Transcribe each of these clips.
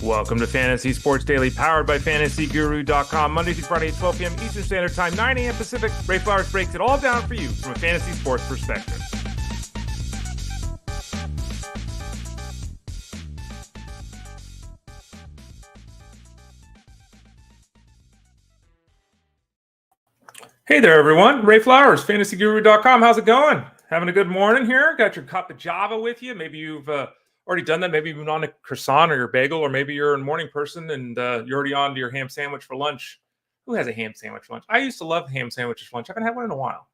Welcome to Fantasy Sports Daily, powered by FantasyGuru.com. Monday through Friday, 12 p.m. Eastern Standard Time, 9 a.m. Pacific. Ray Flowers breaks it all down for you from a fantasy sports perspective. Hey there, everyone. Ray Flowers, FantasyGuru.com. How's it going? Having a good morning here? Got your cup of Java with you. Maybe you've already done that. Maybe you've been on a croissant or your bagel, or maybe you're a morning person and you're already on to your ham sandwich for lunch. Who has a ham sandwich for lunch? I used to love ham sandwiches for lunch. I haven't had one in a while.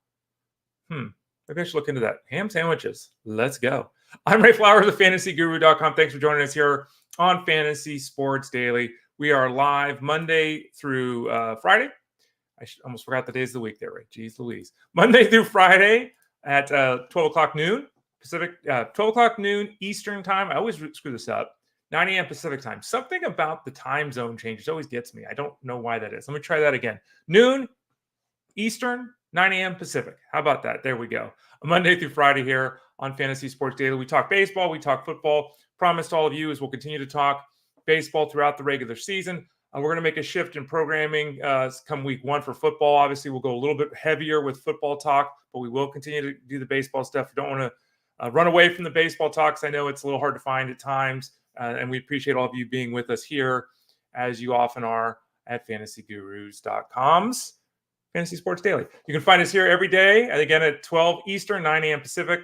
Maybe I should look into that. Ham sandwiches. Let's go. I'm Ray Flowers of FantasyGuru.com. Thanks for joining us here on Fantasy Sports Daily. We are live Monday through Friday. I almost forgot the days of the week there, Ray. Jeez Louise. Monday through Friday at 12 o'clock noon Pacific, 12 o'clock noon Eastern time. I always screw this up. 9 a.m. Pacific time. Something about the time zone changes always gets me. I don't know why that is. Let me try that again. Noon Eastern, 9 a.m. Pacific. How about that? There we go. A Monday through Friday here on Fantasy Sports Daily. We talk baseball. We talk football. Promise to all of you is we'll continue to talk baseball throughout the regular season. We're going to make a shift in programming come week one for football. Obviously, we'll go a little bit heavier with football talk, but we will continue to do the baseball stuff. We don't want to run away from the baseball talks. I know it's a little hard to find at times, and we appreciate all of you being with us here, as you often are at FantasyGurus.com's Fantasy Sports Daily. You can find us here every day, and again at 12 Eastern, 9 a.m. Pacific.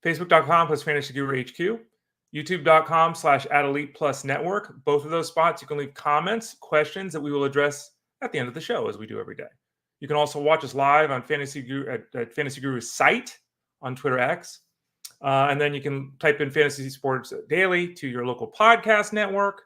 Facebook.com/FantasyGuruHQ. YouTube.com/@ElitePlusNetwork. Both of those spots, you can leave comments, questions that we will address at the end of the show, as we do every day. You can also watch us live on Fantasy Guru at Fantasy Guru's site on Twitter X. And then you can type in Fantasy Sports Daily to your local podcast network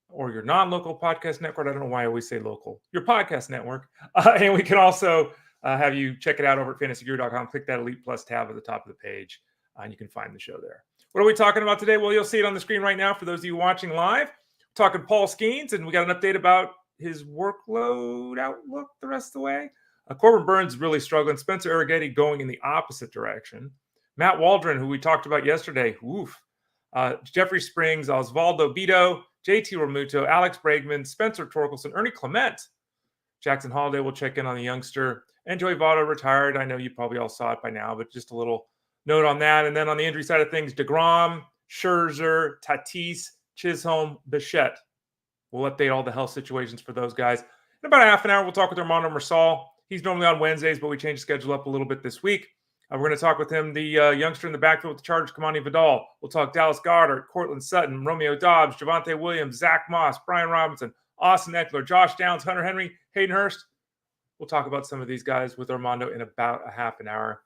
or your non-local podcast network. I don't know why I always say local. Your podcast network. And we can also have you check it out over at FantasyGuru.com. Click that Elite Plus tab at the top of the page, and you can find the show there. What are we talking about today? Well, you'll see it on the screen right now for those of you watching live. We're talking Paul Skenes, and we got an update about his workload outlook the rest of the way. Corbin Burns really struggling. Spencer Arrighetti going in the opposite direction. Matt Waldron, who we talked about yesterday, Jeffrey Springs, Osvaldo, Bido, JT Realmuto, Alex Bregman, Spencer Torkelson, Ernie Clement. Jackson Holliday will check in on the youngster. And Joey Votto retired. I know you probably all saw it by now, but just a little note on that. And then on the injury side of things, deGrom, Scherzer, Tatis, Chisholm, Bichette. We'll update all the health situations for those guys. In about a half an hour, we'll talk with Armando Marsal. He's normally on Wednesdays, but we changed the schedule up a little bit this week. We're going to talk with him, the youngster in the backfield with the Chargers, Kimani Vidal. We'll talk Dallas Goedert, Courtland, Sutton, Romeo, Doubs, Javonte Williams, Zack Moss, Brian Robinson, Austin Ekeler, Josh Downs, Hunter Henry, Hayden Hurst. We'll talk about some of these guys with Armando in about a half an hour,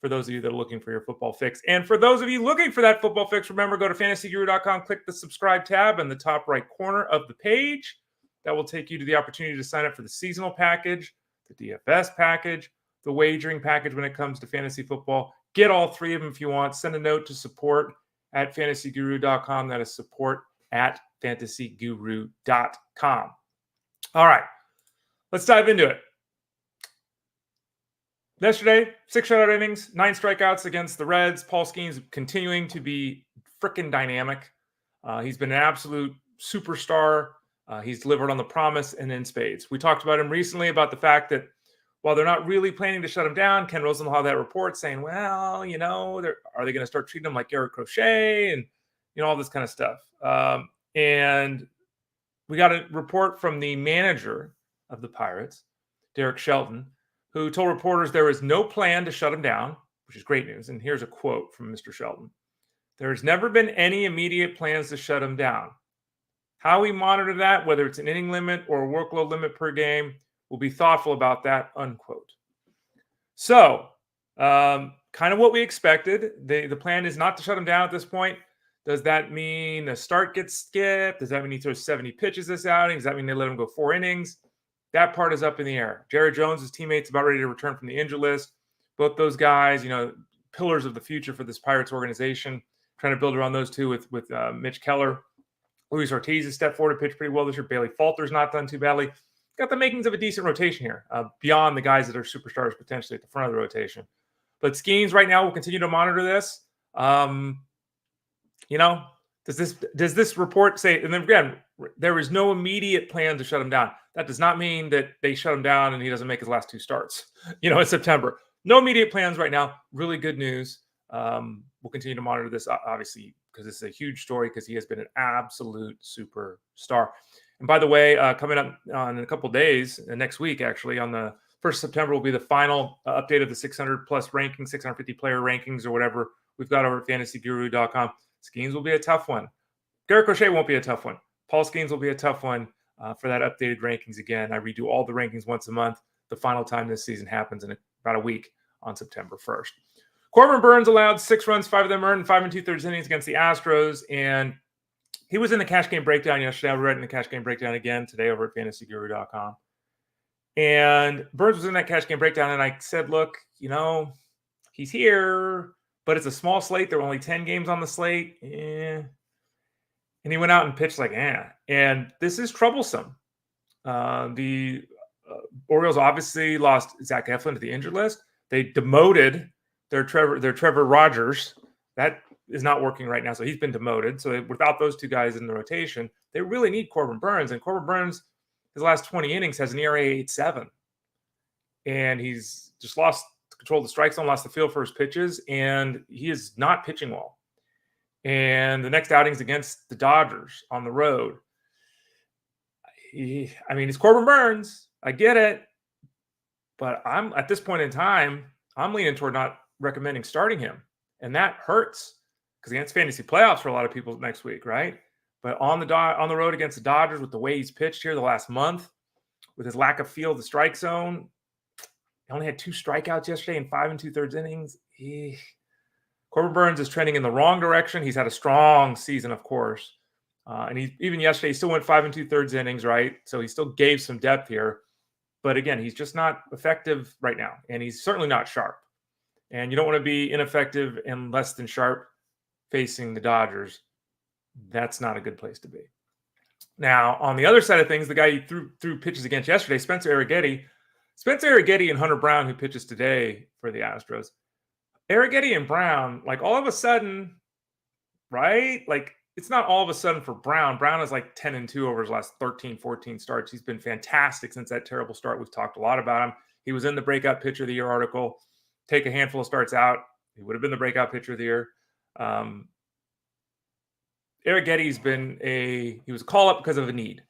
for those of you that are looking for your football fix. And for those of you looking for that football fix, remember, go to FantasyGuru.com, click the subscribe tab in the top right corner of the page. That will take you to the opportunity to sign up for the seasonal package, the DFS package, the wagering package when it comes to fantasy football. Get all three of them if you want. Send a note to support@FantasyGuru.com. That is support@FantasyGuru.com. All right, let's dive into it. Yesterday, 6 shutout innings, 9 strikeouts against the Reds. Paul Skenes continuing to be freaking dynamic. He's been an absolute superstar. He's delivered on the promise and in spades. We talked about him recently about the fact that while they're not really planning to shut him down, Ken Rosenthal had that report saying, well, are they going to start treating him like Garrett Crochet and, all this kind of stuff. And we got a report from the manager of the Pirates, Derek Shelton, who told reporters there is no plan to shut him down, which is great news. And here's a quote from Mr. Shelton. There has never been any immediate plans to shut him down. How we monitor that, whether it's an inning limit or a workload limit per game, we'll be thoughtful about that, unquote. So, kind of what we expected. The plan is not to shut him down at this point. Does that mean the start gets skipped? Does that mean he throws 70 pitches this outing? Does that mean they let him go 4 innings? That part is up in the air. Jared Jones, his teammates, about ready to return from the injury list. Both those guys, pillars of the future for this Pirates organization. Trying to build around those two with Mitch Keller. Luis Ortiz has stepped forward to pitch pretty well this year. Bailey Falter's not done too badly. Got the makings of a decent rotation here, beyond the guys that are superstars potentially at the front of the rotation. But Skenes right now will continue to monitor this. Does this report say? And then again, there is no immediate plan to shut him down. That does not mean that they shut him down and he doesn't make his last 2 starts. In September. No immediate plans right now. Really good news. We'll continue to monitor this, obviously, because this is a huge story because he has been an absolute superstar. And by the way, coming up in a couple of days, next week, actually, on the 1st of September, will be the final update of the 600 plus rankings, 650 player rankings, or whatever we've got over at fantasyguru.com. Skenes will be a tough one. Garrett Crochet won't be a tough one. Paul Skenes will be a tough one for that updated rankings again. I redo all the rankings once a month. The final time this season happens in about a week on September 1st. Corbin Burns allowed 6 runs, 5 of them earned, 5 2/3 innings against the Astros. And he was in the cash game breakdown yesterday. I read in the cash game breakdown again today over at fantasyguru.com. And Burns was in that cash game breakdown. And I said, look, he's here, but it's a small slate. There were only 10 games on the slate. And he went out and pitched And this is troublesome. The Orioles obviously lost Zack to the injured list. They demoted their Trevor Rogers. That is not working right now. So he's been demoted. So without those 2 guys in the rotation, they really need Corbin Burns. And Corbin Burns, his last 20 innings, has an ERA 8.7. And he's just lost control of the strike zone, lost the feel for his pitches, and he is not pitching well. And the next outing's against the Dodgers on the road. It's Corbin Burns. I get it. But I'm at this point in time, I'm leaning toward not recommending starting him. And that hurts because against fantasy playoffs for a lot of people next week, right? But on the road against the Dodgers with the way he's pitched here the last month, with his lack of feel of the strike zone, he only had 2 strikeouts yesterday in 5 2/3 innings. Corbin Burns is trending in the wrong direction. He's had a strong season, of course. And even yesterday, he still went 5 2/3 innings, right? So he still gave some depth here. But again, he's just not effective right now. And he's certainly not sharp. And you don't want to be ineffective and less than sharp facing the Dodgers. That's not a good place to be. Now, on the other side of things, the guy he threw pitches against yesterday, Spencer Arrighetti and Hunter Brown, who pitches today for the Astros. Arrighetti and Brown, all of a sudden, right? It's not all of a sudden for Brown. Brown is 10-2 over his last 13, 14 starts. He's been fantastic since that terrible start. We've talked a lot about him. He was in the Breakout Pitcher of the Year article. Take a handful of starts out, he would have been the Breakout Pitcher of the Year. Arrighetti's he was a call-up because of a need.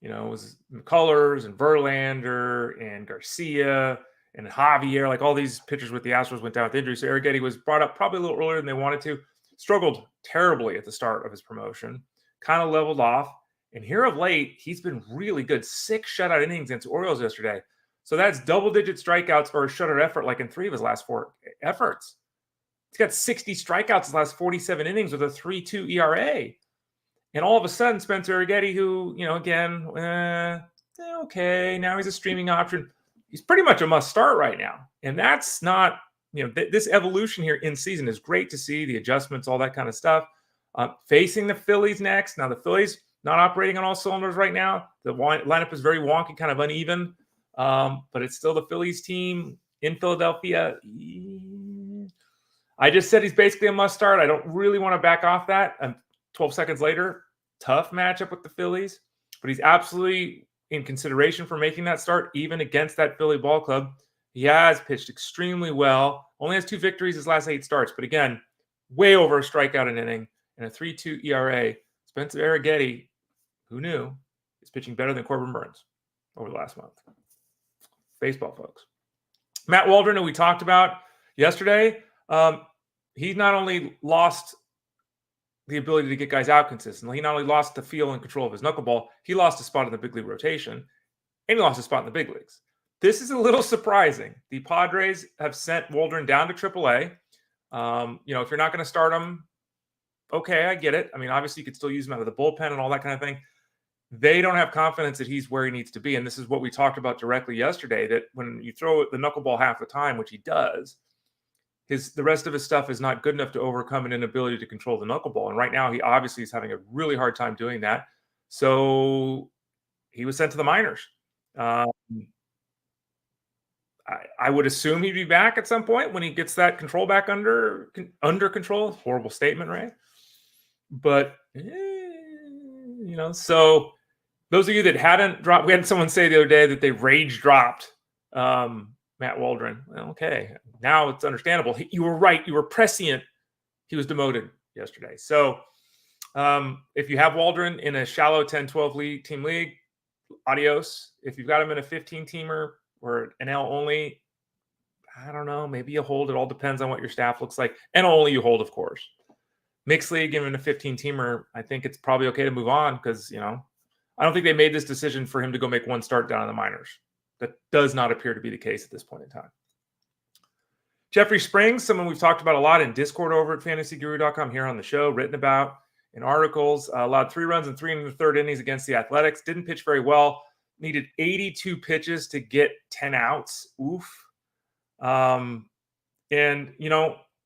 It was McCullers and Verlander and Garcia and Javier, all these pitchers with the Astros went down with injury. So Arrighetti was brought up probably a little earlier than they wanted to. Struggled terribly at the start of his promotion, kind of leveled off. And here of late, he's been really good. 6 shutout innings against the Orioles yesterday. So that's double-digit strikeouts or a shutout effort in 3 of his last 4 efforts. He's got 60 strikeouts his last 47 innings with a 3.2 ERA. And all of a sudden, Spencer Arrighetti, who, again, okay, now he's a streaming option. He's pretty much a must-start right now. And that's not, this evolution here in season is great to see, the adjustments, all that kind of stuff. Facing the Phillies next. Now, the Phillies not operating on all cylinders right now. The lineup is very wonky, kind of uneven. But it's still the Phillies team in Philadelphia. I just said he's basically a must-start. I don't really want to back off that. 12 seconds later, tough matchup with the Phillies. But he's absolutely in consideration for making that start, even against that Philly ball club. He has pitched extremely well. Only has 2 victories his last 8 starts. But again, way over a strikeout an inning and a 3.2 ERA. Spencer Arrighetti, who knew, is pitching better than Corbin Burns over the last month. Baseball, folks. Matt Waldron, who we talked about yesterday, he not only lost the ability to get guys out consistently, he not only lost the feel and control of his knuckleball, he lost a spot in the big league rotation, and he lost a spot in the big leagues. This is a little surprising. The Padres have sent Waldron down to AAA. If you're not going to start him, okay, I get it. Obviously, you could still use him out of the bullpen and all that kind of thing. They don't have confidence that he's where he needs to be. And this is what we talked about directly yesterday, that when you throw the knuckleball half the time, which he does, the rest of his stuff is not good enough to overcome an inability to control the knuckleball. And right now, he obviously is having a really hard time doing that. So he was sent to the minors. I would assume he'd be back at some point when he gets that control back under control. Horrible statement, right? But, so those of you that hadn't dropped, we had someone say the other day that they rage dropped Matt Waldron. Well, okay, now it's understandable. You were right. You were prescient. He was demoted yesterday. So if you have Waldron in a shallow 10-12 team league, adios. If you've got him in a 15-teamer or an L only, I don't know, maybe you hold. It all depends on what your staff looks like. And only you hold, of course. Mixed league, given a 15-teamer, I think it's probably okay to move on because, I don't think they made this decision for him to go make one start down in the minors. That does not appear to be the case at this point in time. Jeffrey Springs, someone we've talked about a lot in Discord over at fantasyguru.com, here on the show, written about in articles, allowed 3 runs and 3 in the third innings against the Athletics. Didn't pitch very well. Needed 82 pitches to get 10 outs. Oof.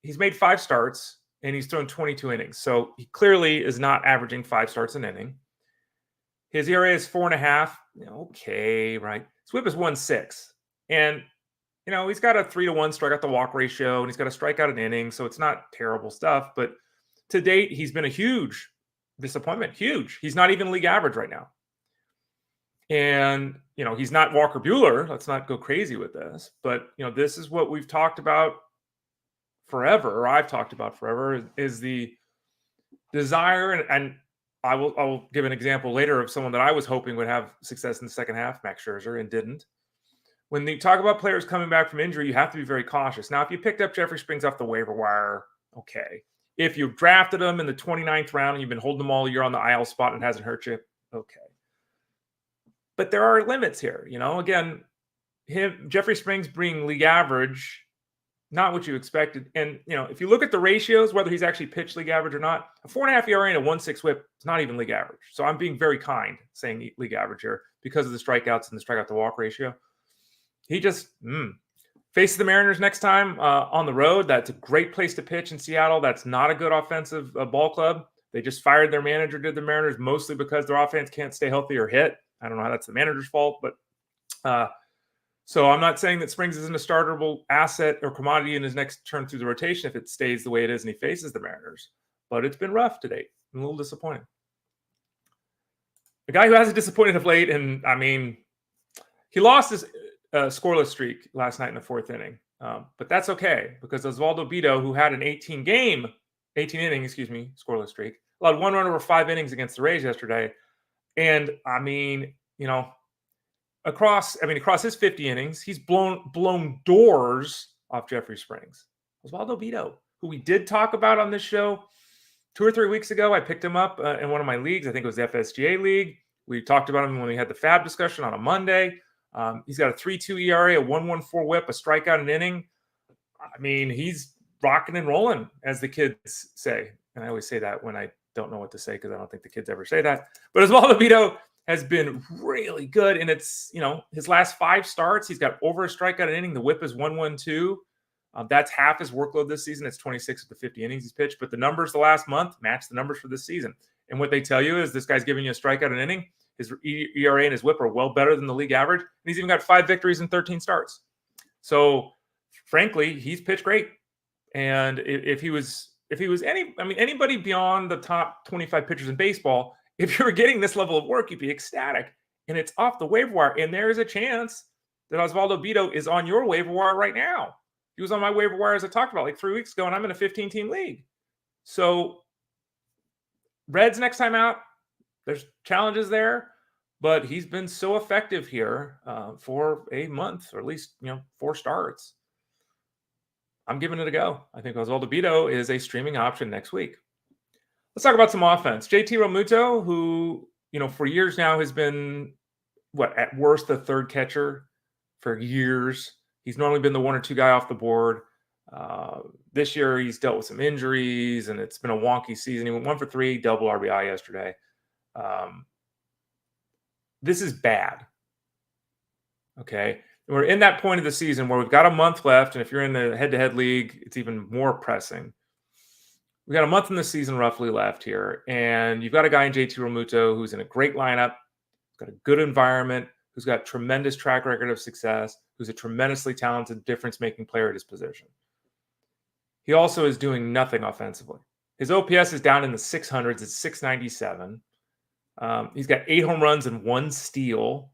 He's made 5 starts and he's thrown 22 innings. So he clearly is not averaging 5 starts an inning. His ERA is 4.5. Okay, right. His whip is 1.6. And, he's got a 3-to-1 strikeout to walk ratio, and he's got a strikeout an inning. So it's not terrible stuff. But to date, he's been a huge disappointment. Huge. He's not even league average right now. And, he's not Walker Buehler. Let's not go crazy with this. But, this is what we've talked about forever, or I've talked about forever, is the desire. And I will give an example later of someone that I was hoping would have success in the second half, Max Scherzer, and didn't. When you talk about players coming back from injury, you have to be very cautious. Now, if you picked up Jeffrey Springs off the waiver wire, okay. If you drafted him in the 29th round and you've been holding him all year on the IL spot and it hasn't hurt you, okay. But there are limits here. Again, Jeffrey Springs being league average, not what you expected. And, if you look at the ratios, whether he's actually pitched league average or not, a 4.5 ERA and a 1.6 whip is not even league average. So I'm being very kind saying league average here because of the strikeouts and the strikeout to walk ratio. He just faces the Mariners next time on the road. That's a great place to pitch in Seattle. That's not a good offensive ball club. They just fired their manager, did the Mariners, mostly because their offense can't stay healthy or hit. I don't know how that's the manager's fault, but so I'm not saying that Springs isn't a startable asset or commodity in his next turn through the rotation if it stays the way it is and he faces the Mariners. But it's been rough to date. I'm a little disappointed. A guy who hasn't disappointed of late, and he lost his scoreless streak last night in the 4th inning. But that's okay because Osvaldo Bido, who had an 18 inning, scoreless streak, allowed 1 run over 5 innings against the Rays yesterday. And across his 50 innings, he's blown doors off Jeffrey Springs. Osvaldo Bido, who we did talk about on this show 2 or 3 weeks ago. I picked him up in one of my leagues. I think it was the FSGA league. We talked about him when we had the FAB discussion on a Monday. He's got a 3.2 ERA, a 1.14 whip, a strikeout an inning. He's rocking and rolling, as the kids say. And I always say that when I don't know what to say because I don't think the kids ever say that. But Osvaldo Bido has been really good. And it's, his last 5 starts, he's got over a strikeout an inning. The whip is 1.12. That's half his workload this season. It's 26 of the 50 innings he's pitched. But the numbers the last month match the numbers for this season. And what they tell you is this guy's giving you a strikeout an inning. His ERA and his whip are well better than the league average. And he's even got 5 victories and 13 starts. So, frankly, he's pitched great. And if he was anybody beyond the top 25 pitchers in baseball, if you're getting this level of work, you'd be ecstatic. And it's off the waiver wire. And there's a chance that Osvaldo Bido is on your waiver wire right now. He was on my waiver wire, as I talked about, like 3 weeks ago, and I'm in a 15-team league. So, Reds next time out, there's challenges there, but he's been so effective here for a month, or at least 4 starts. I'm giving it a go. I think Osvaldo Bido is a streaming option next week. Let's talk about some offense. JT Realmuto, who for years now has been at worst the 3rd catcher for years. He's normally been the 1 or 2 guy off the board. This year he's dealt with some injuries, and it's been a wonky season. He went 1 for 3, double RBI yesterday. This is bad. Okay. We're in that point of the season where we've got a month left. And if you're in the head-to-head league, it's even more pressing. We got a month in the season roughly left here. And you've got a guy in JT Realmuto who's in a great lineup, got a good environment, who's got tremendous track record of success, who's a tremendously talented difference-making player at his position. He also is doing nothing offensively. His OPS is down in the 600s. It's 697. He's got 8 home runs and 1 steal.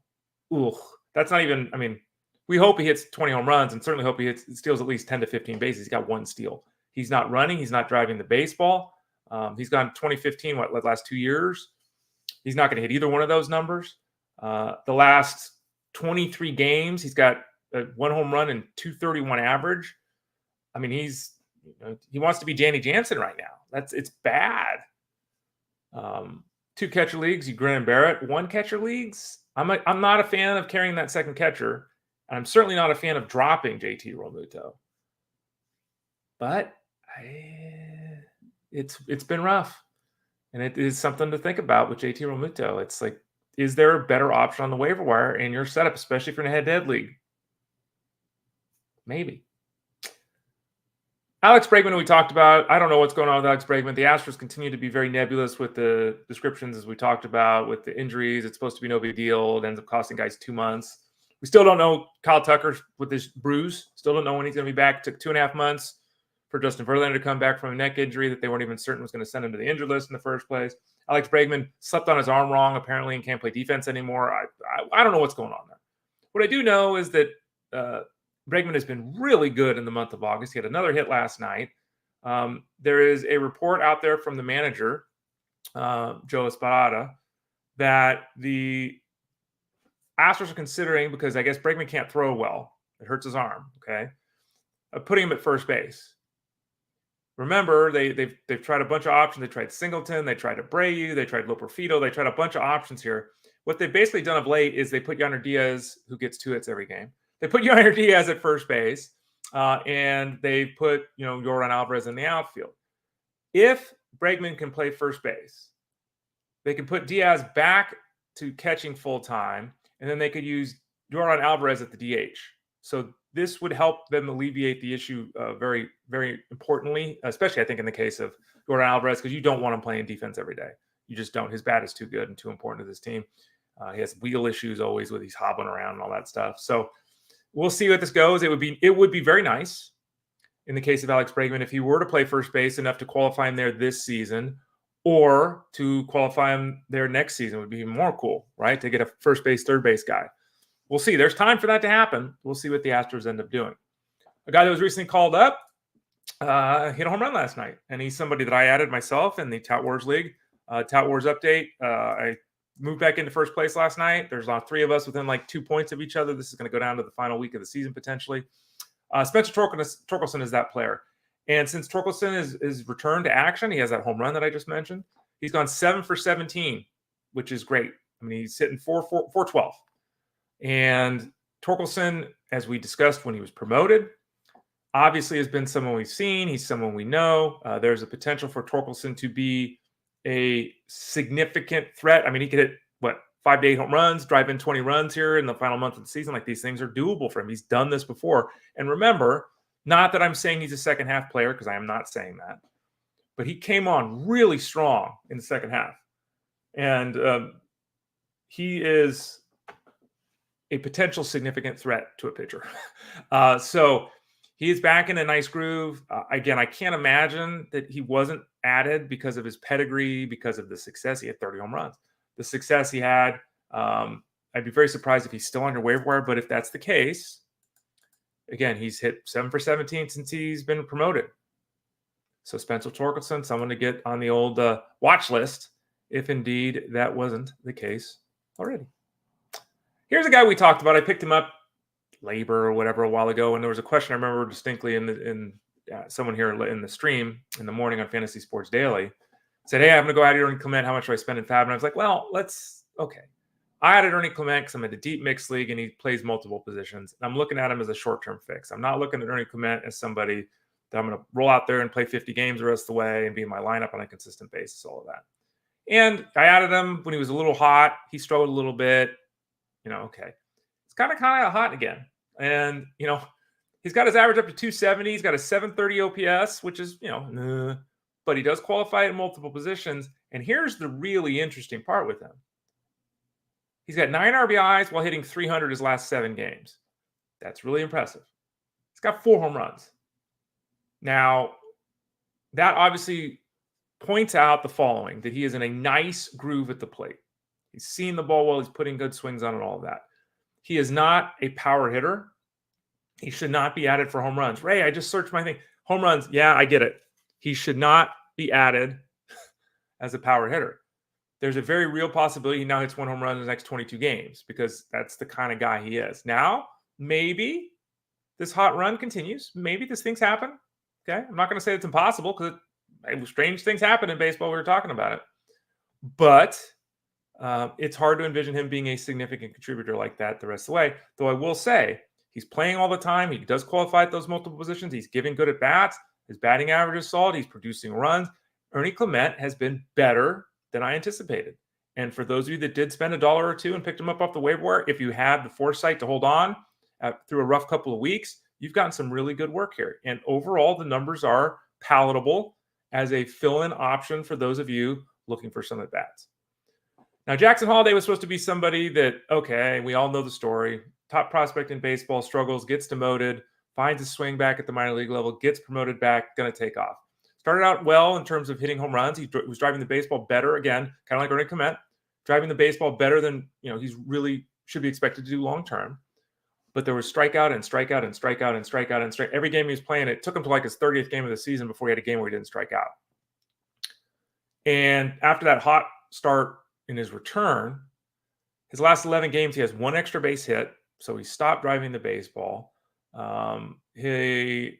Ooh, that's not even, I mean, we hope he hits 20 home runs and certainly hope he steals at least 10 to 15 bases. He's got 1 steal. He's not running. He's not driving the baseball. He's gone 2015, the last 2 years. He's not going to hit either one of those numbers. The last 23 games, he's got 1 home run and 231 average. I mean, he wants to be Danny Jansen right now. It's bad. 2 catcher leagues, you grin and bear it. 1 catcher leagues, I'm not a fan of carrying that second catcher. And I'm certainly not a fan of dropping JT Realmuto. But it's been rough. And it is something to think about with JT Realmuto. It's like, is there a better option on the waiver wire in your setup, especially if you're in a head-to-head league? Maybe. Alex Bregman, we talked about. I don't know what's going on with Alex Bregman. The Astros continue to be very nebulous with the descriptions, as we talked about, with the injuries. It's supposed to be no big deal. It ends up costing guys 2 months. We still don't know Kyle Tucker with this bruise. Still don't know when he's going to be back. It took 2.5 months for Justin Verlander to come back from a neck injury that they weren't even certain was going to send him to the injured list in the first place. Alex Bregman slept on his arm wrong, apparently, and can't play defense anymore. I don't know what's going on there. What I do know is that Bregman has been really good in the month of August. He had another hit last night. There is a report out there from the manager, Joe Esparada, that the Astros are considering, because I guess Bregman can't throw well. It hurts his arm, okay? Putting him at first base. Remember, they've tried a bunch of options. They tried Singleton. They tried Abreu. They tried Loperfido. They tried a bunch of options here. What they've basically done of late is they put Yonder Diaz, who gets 2 hits every game. They put Yonder Diaz at first base, and they put Yordan Alvarez in the outfield. If Bregman can play first base, they can put Diaz back to catching full time, and then they could use Yordan Alvarez at the DH. So this would help them alleviate the issue very, very importantly, especially I think in the case of Yordan Alvarez, because you don't want him playing defense every day. You just don't. His bat is too good and too important to this team. He has wheel issues always with he's hobbling around and all that stuff. So we'll see what this goes. It would be very nice in the case of Alex Bregman if he were to play first base enough to qualify him there this season, or to qualify him there next season would be even more cool, right? To get a first base, third base guy. We'll see. There's time for that to happen. We'll see what the Astros end up doing. A guy that was recently called up hit a home run last night, and he's somebody that I added myself in the Tout Wars League. Tout Wars update. I moved back into first place last night. There's 3 of us within 2 points of each other. This is going to go down to the final week of the season potentially. Spencer Torkelson is that player. And since Torkelson is returned to action, he has that home run that I just mentioned. He's gone 7 for 17, which is great. I mean, he's hitting 412. And Torkelson, as we discussed when he was promoted, obviously has been someone we've seen. He's someone we know. There's a potential for Torkelson to be a significant threat. I mean, he could hit 5 to 8 home runs, drive in 20 runs here in the final month of the season. These things are doable for him. He's done this before. And remember, not that I'm saying he's a second half player, because I am not saying that, but he came on really strong in the second half. And he is a potential significant threat to a pitcher. So he is back in a nice groove. Again, I can't imagine that he wasn't added because of his pedigree, because of the success. He had 30 home runs. The success he had, I'd be very surprised if he's still on your waiver wire. But if that's the case, again, he's hit 7 for 17 since he's been promoted. So Spencer Torkelson, someone to get on the old watch list, if indeed that wasn't the case already. Here's a guy we talked about. I picked him up, labor or whatever, a while ago, and there was a question I remember distinctly in someone here in the stream in the morning on Fantasy Sports Daily said, "Hey, I'm going to go add Ernie Clement. How much do I spend in Fab?" And I was like, well, okay. I added Ernie Clement because I'm in a deep mixed league and he plays multiple positions. And I'm looking at him as a short-term fix. I'm not looking at Ernie Clement as somebody that I'm going to roll out there and play 50 games the rest of the way and be in my lineup on a consistent basis, all of that. And I added him when he was a little hot. He struggled a little bit. Okay. It's kind of hot again. And, he's got his average up to 270. He's got a 730 OPS, which is, but he does qualify at multiple positions. And here's the really interesting part with him. He's got 9 RBIs while hitting 300 his last 7 games. That's really impressive. He's got 4 home runs. Now, that obviously points out the following, that he is in a nice groove at the plate. He's seeing the ball well. He's putting good swings on and all of that. He is not a power hitter. He should not be added for home runs. Ray, I just searched my thing. Home runs. Yeah, I get it. He should not be added as a power hitter. There's a very real possibility he now hits 1 home run in the next 22 games because that's the kind of guy he is. Now, maybe this hot run continues. Maybe these things happen. Okay. I'm not going to say it's impossible because strange things happen in baseball. We were talking about it. But it's hard to envision him being a significant contributor like that the rest of the way. Though I will say, he's playing all the time. He does qualify at those multiple positions. He's giving good at bats. His batting average is solid. He's producing runs. Ernie Clement has been better than I anticipated. And for those of you that did spend $1 or $2 and picked him up off the waiver wire, if you had the foresight to hold on through a rough couple of weeks, you've gotten some really good work here. And overall, the numbers are palatable as a fill-in option for those of you looking for some at-bats. Now, Jackson Holliday was supposed to be somebody that, okay, we all know the story. Top prospect in baseball, struggles, gets demoted, finds his swing back at the minor league level, gets promoted back, going to take off. Started out well in terms of hitting home runs. He was driving the baseball better, again, kind of like Ernie Clement, driving the baseball better than he's really should be expected to do long term. But there was strikeout and strikeout and strikeout and strikeout and strikeout. Every game he was playing, it took him to like his 30th game of the season before he had a game where he didn't strike out. And after that hot start in his return, his last 11 games, he has 1 extra base hit. So he stopped driving the baseball. He's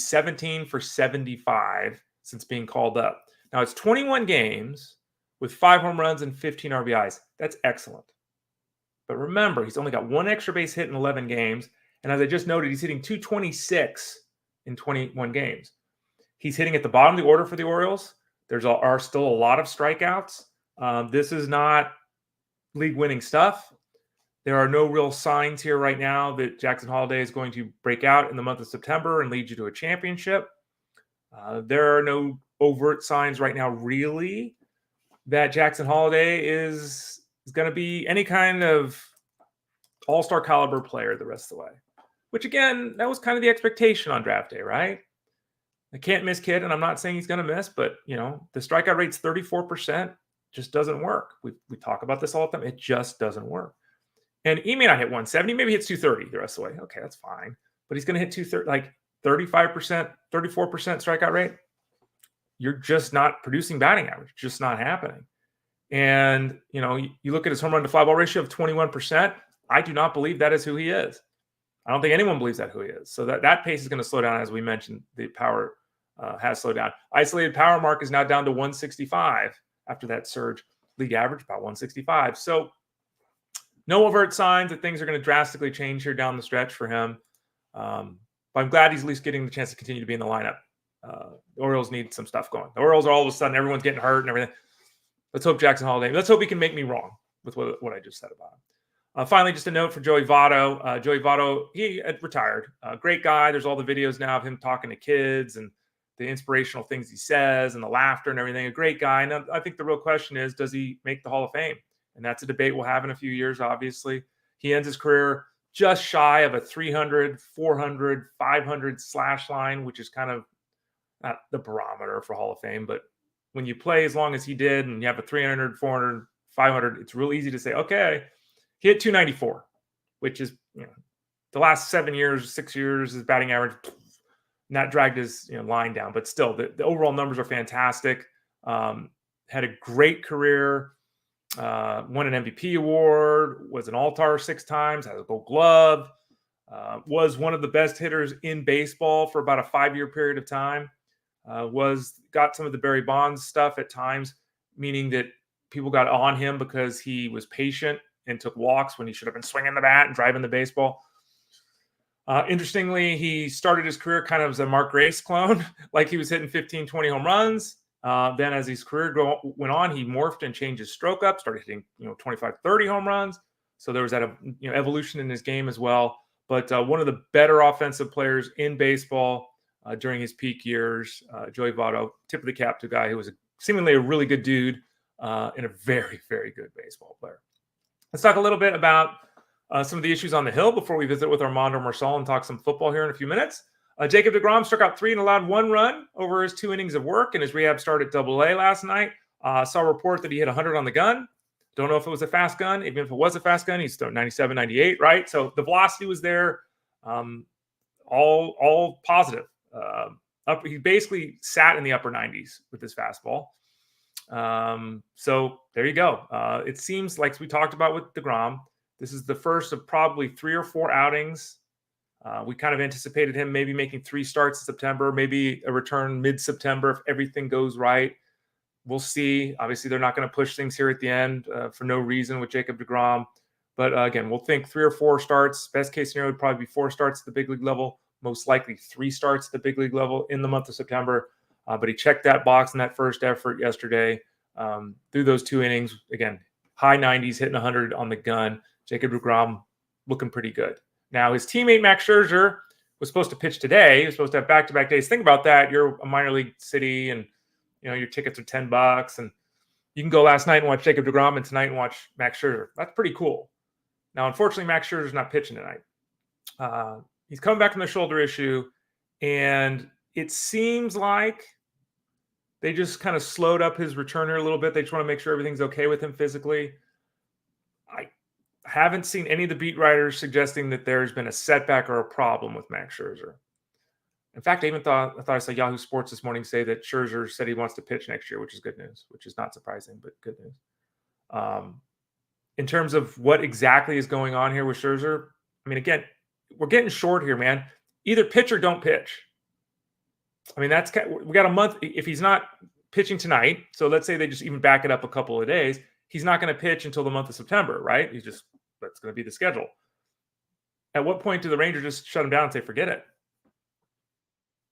17 for 75 since being called up. Now it's 21 games with 5 home runs and 15 RBIs. That's excellent. But remember, he's only got 1 extra base hit in 11 games. And as I just noted, he's hitting .226 in 21 games. He's hitting at the bottom of the order for the Orioles. Are still a lot of strikeouts. This is not league-winning stuff. There are no real signs here right now that Jackson Holliday is going to break out in the month of September and lead you to a championship. There are no overt signs right now, really, that Jackson Holliday is going to be any kind of all-star caliber player the rest of the way. Which, again, that was kind of the expectation on draft day, right? I can't miss kid, and I'm not saying he's going to miss, but, the strikeout rate's 34%. Just doesn't work. We talk about this all the time. It just doesn't work. And he may not hit 170. Maybe he hits 230 the rest of the way. Okay, that's fine. But he's going to hit 230, like 35%, 34% strikeout rate. You're just not producing batting average. Just not happening. And, you look at his home run to fly ball ratio of 21%. I do not believe that is who he is. I don't think anyone believes that who he is. So that pace is going to slow down. As we mentioned, the power has slowed down. Isolated power mark is now down to 165 after that surge. League average about 165. So no overt signs that things are going to drastically change here down the stretch for him. But I'm glad he's at least getting the chance to continue to be in the lineup. The Orioles need some stuff going. The Orioles are all of a sudden, everyone's getting hurt and everything. Let's hope Jackson Holliday. Let's hope he can make me wrong with what I just said about him. Finally, just a note for Joey Votto. Joey Votto, he had retired. Great guy. There's all the videos now of him talking to kids and the inspirational things he says and the laughter and everything. A great guy. And I think the real question is, does he make the Hall of Fame? And that's a debate we'll have in a few years, obviously. He ends his career just shy of a 300, 400, 500 slash line, which is kind of not the barometer for Hall of Fame. But when you play as long as he did and you have a 300, 400, 500, it's real easy to say, okay, he hit 294, which is, the last 6 years, his batting average, and that dragged his line down. But still, the overall numbers are fantastic. Had a great career. Won an MVP award, was an All-Star 6 times, had a Gold Glove, was one of the best hitters in baseball for about a 5-year period of time. Got some of the Barry Bonds stuff at times, meaning that people got on him because he was patient and took walks when he should have been swinging the bat and driving the baseball. Interestingly, he started his career kind of as a Mark Grace clone, like he was hitting 15, 20 home runs. Then as his career went on, he morphed and changed his stroke up, started hitting 25, 30 home runs. So there was that evolution in his game as well. But one of the better offensive players in baseball during his peak years, Joey Votto, tip of the cap to a guy who was seemingly a really good dude and a very, very good baseball player. Let's talk a little bit about some of the issues on the Hill before we visit with Armando Marcel and talk some football here in a few minutes. Jacob deGrom struck out 3 and allowed 1 run over his 2 innings of work in his rehab start at AA last night. Saw a report that he hit 100 on the gun. Don't know if it was a fast gun. Even if it was a fast gun, he's thrown 97, 98, right? So the velocity was there. All positive. He basically sat in the upper 90s with his fastball. So there you go. It seems like we talked about with deGrom, this is the first of probably 3 or 4 outings. We kind of anticipated him maybe making 3 starts in September, maybe a return mid-September if everything goes right. We'll see. Obviously, they're not going to push things here at the end for no reason with Jacob deGrom. But again, we'll think 3 or 4 starts. Best case scenario would probably be 4 starts at the big league level. Most likely 3 starts at the big league level in the month of September. But he checked that box in that first effort yesterday. Through those 2 innings, again, high 90s, hitting 100 on the gun. Jacob deGrom looking pretty good. Now, his teammate Max Scherzer was supposed to pitch today. He was supposed to have back-to-back days. Think about that. You're a minor league city, and your tickets are $10, and you can go last night and watch Jacob deGrom and tonight and watch Max Scherzer. That's pretty cool. Now, unfortunately, Max Scherzer's not pitching tonight. He's coming back from the shoulder issue, and it seems like they just kind of slowed up his return here a little bit. They just want to make sure everything's okay with him physically. I haven't seen any of the beat writers suggesting that there's been a setback or a problem with Max Scherzer. In fact, I thought I saw Yahoo Sports this morning say that Scherzer said he wants to pitch next year, which is good news, which is not surprising, but good news. In terms of what exactly is going on here with Scherzer, I mean, again, we're getting short here, man. Either pitch or don't pitch. I mean, we got a month. If he's not pitching tonight, so let's say they just even back it up a couple of days, he's not going to pitch until the month of September, right? That's going to be the schedule. At what point do the Rangers just shut him down and say, forget it?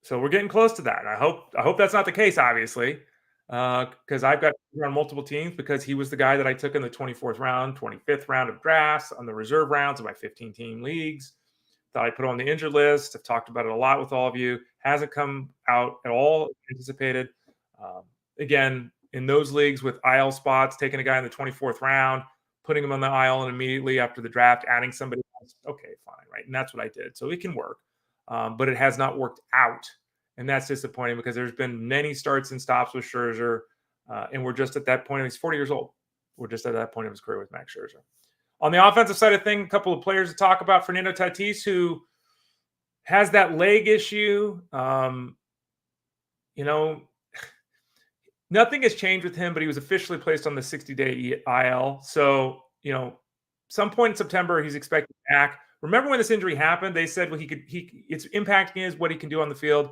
So we're getting close to that. And I hope that's not the case, obviously, because I've got on multiple teams because he was the guy that I took in the 24th round, 25th round of drafts on the reserve rounds of my 15-team leagues. Thought I put on the injured list. I've talked about it a lot with all of you. Hasn't come out at all anticipated. Again, in those leagues with IL spots, taking a guy in the 24th round, putting him on the IL, and immediately after the draft, adding somebody else. Okay, fine, right? And that's what I did. So it can work. But it has not worked out. And that's disappointing because there's been many starts and stops with Scherzer. And we're just at that point. He's 40 years old. We're just at that point of his career with Max Scherzer. On the offensive side of things, a couple of players to talk about. Fernando Tatis, who has that leg issue. Nothing has changed with him, but he was officially placed on the 60-day IL. So, some point in September, he's expected back. Remember when this injury happened, they said, well, it's impacting is what he can do on the field.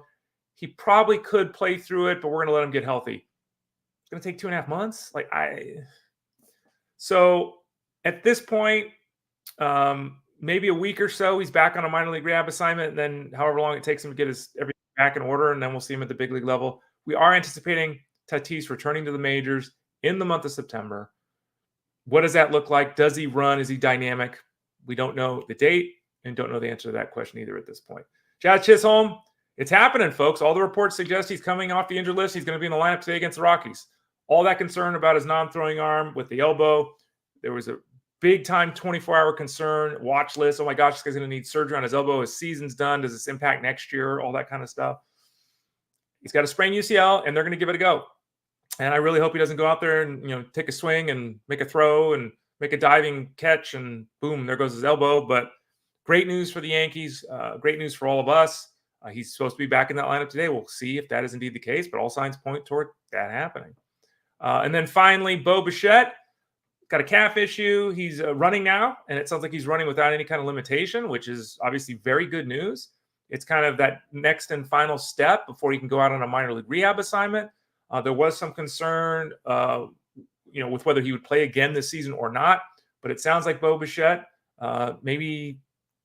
He probably could play through it, but we're going to let him get healthy. It's going to take 2.5 months. So at this point, maybe a week or so, he's back on a minor league rehab assignment, and then however long it takes him to get everything back in order, and then we'll see him at the big league level. We are anticipating Tatis returning to the majors in the month of September. What does that look like? Does he run? Is he dynamic? We don't know the date and don't know the answer to that question either at this point. Chad Chisholm, it's happening, folks. All the reports suggest he's coming off the injured list. He's going to be in the lineup today against the Rockies. All that concern about his non-throwing arm with the elbow. There was a big-time 24-hour concern, watch list. Oh, my gosh, this guy's going to need surgery on his elbow. His season's done. Does this impact next year? All that kind of stuff. He's got a sprained UCL, and they're going to give it a go. And I really hope he doesn't go out there and, take a swing and make a throw and make a diving catch, and boom, there goes his elbow. But great news for the Yankees. Great news for all of us. He's supposed to be back in that lineup today. We'll see if that is indeed the case, but all signs point toward that happening. And then finally, Bichette got a calf issue. He's running now, and it sounds like he's running without any kind of limitation, which is obviously very good news. It's kind of that next and final step before he can go out on a minor league rehab assignment. There was some concern with whether he would play again this season or not. But it sounds like Bichette, maybe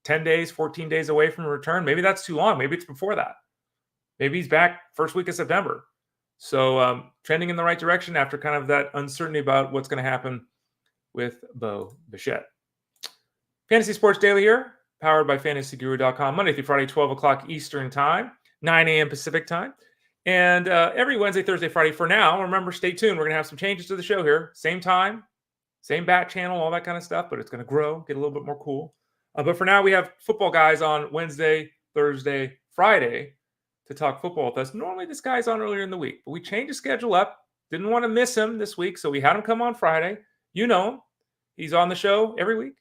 10 days, 14 days away from a return. Maybe that's too long. Maybe it's before that. Maybe he's back first week of September. So trending in the right direction after kind of that uncertainty about what's going to happen with Bichette. Fantasy Sports Daily here, powered by fantasyguru.com, Monday through Friday, 12 o'clock Eastern Time, 9 a.m. Pacific Time. And every Wednesday, Thursday, Friday for now. Remember, stay tuned. We're going to have some changes to the show here. Same time, same bat channel, all that kind of stuff, but it's going to grow, get a little bit more cool. But for now, we have football guys on Wednesday, Thursday, Friday to talk football with us. Normally this guy's on earlier in the week, but we changed the schedule up. Didn't want to miss him this week, so we had him come on Friday. You know him. He's on the show every week.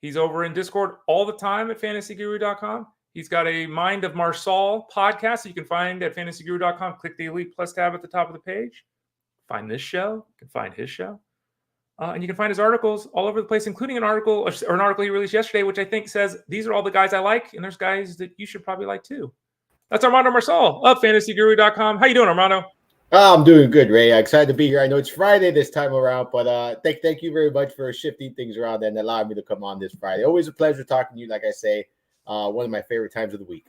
He's over in Discord all the time at fantasyguru.com. He's got a Mind of Marsal podcast that you can find at fantasyguru.com. Click the Elite Plus tab at the top of the page. Find this show. You can find his show. And you can find his articles all over the place, including an article he released yesterday, which I think says, these are all the guys I like, and there's guys that you should probably like too. That's Armando Marsal of fantasyguru.com. How you doing, Armando? I'm doing good, Ray. I'm excited to be here. I know it's Friday this time around, but thank you very much for shifting things around and allowing me to come on this Friday. Always a pleasure talking to you, like I say, one of my favorite times of the week.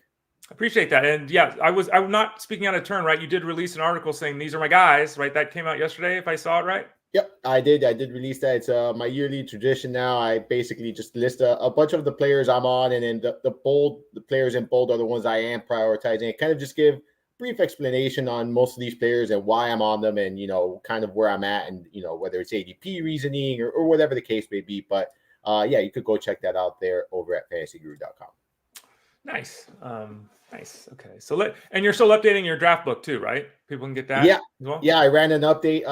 I appreciate that. And yeah, I'm not speaking out of turn, right? You did release an article saying these are my guys, right? That came out yesterday, if I saw it right. Yep, I did release that. It's my yearly tradition now. I basically just list a bunch of the players I'm on, and then the players in bold are the ones I am prioritizing. Kind of just give brief explanation on most of these players and why I'm on them, and kind of where I'm at, and whether it's ADP reasoning or whatever the case may be. But yeah, you could go check that out there over at fantasyguru.com. Nice. Nice. Okay. So and you're still updating your draft book too, right? People can get that. Yeah. As well? Yeah. I ran an update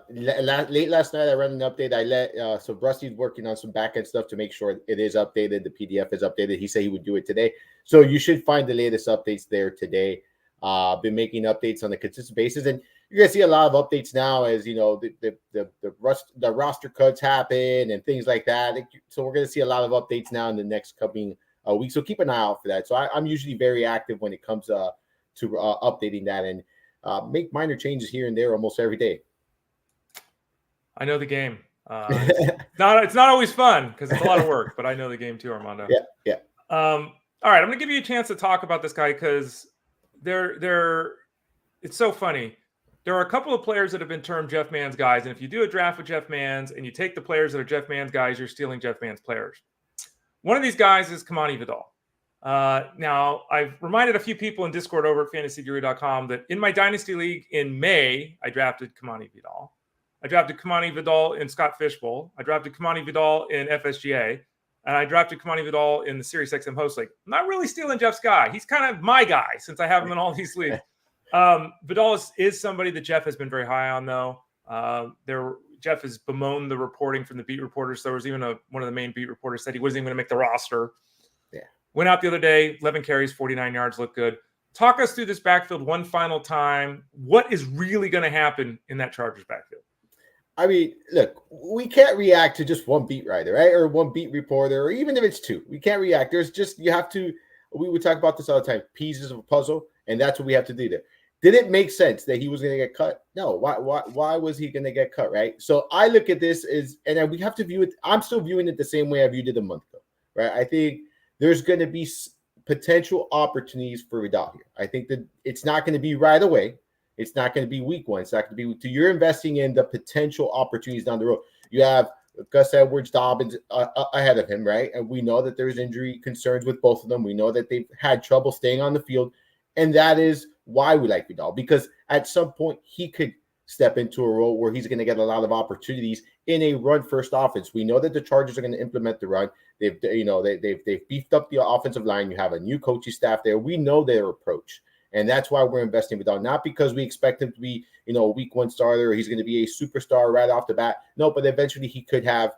late last night. I ran an update. I let so Rusty's working on some back end stuff to make sure it is updated. The PDF is updated. He said he would do it today. So you should find the latest updates there today. Been making updates on a consistent basis, and you're gonna see a lot of updates now as the roster cuts happen and things like that. So we're gonna see a lot of updates now in the next coming week. So keep an eye out for that. So I'm usually very active when it comes to updating that, and make minor changes here and there almost every day. I know the game. It's not always fun because it's a lot of work, but I know the game too, Armando. Yeah. All right, I'm gonna give you a chance to talk about this guy because it's so funny. There are a couple of players that have been termed Jeff Mann's guys, and if you do a draft with Jeff Mann's and you take the players that are Jeff Mann's guys, you're stealing Jeff Mann's players. One of these guys is Kimani Vidal. Now, I've reminded a few people in Discord over at fantasyguru.com that in my Dynasty League in May, I drafted Kimani Vidal. I drafted Kimani Vidal in Scott Fishbowl. I drafted Kimani Vidal in FSGA. And I drafted Kimani Vidal in the Sirius XM Host League. I'm not really stealing Jeff's guy. He's kind of my guy since I have him in all these leagues. Vidal is somebody that Jeff has been very high on, though. Jeff has bemoaned the reporting from the beat reporters. There was even one of the main beat reporters said he wasn't even going to make the roster. Yeah. Went out the other day, 11 carries, 49 yards, looked good. Talk us through this backfield one final time. What is really going to happen in that Chargers backfield? I mean, look, we can't react to just one beat writer, right? Or one beat reporter, or even if it's two. We can't react. We would talk about this all the time, pieces of a puzzle, and that's what we have to do there. Did it make sense that he was going to get cut? No. Why was he going to get cut, right? So I look at this and we have to view it. I'm still viewing it the same way I viewed it a month ago, right? I think there's going to be potential opportunities for Vidal here. I think that it's not going to be right away. It's not going to be week one. It's not going to be you're investing in the potential opportunities down the road. You have Gus Edwards, Dobbins ahead of him, right? And we know that there's injury concerns with both of them. We know that they've had trouble staying on the field. And that is why we like Vidal, because at some point he could step into a role where he's going to get a lot of opportunities in a run-first offense. We know that the Chargers are going to implement the run. They've beefed up the offensive line. You have a new coaching staff there. We know their approach. And that's why we're investing in Vidal, not because we expect him to be, a week one starter, or he's going to be a superstar right off the bat. No, but eventually he could have,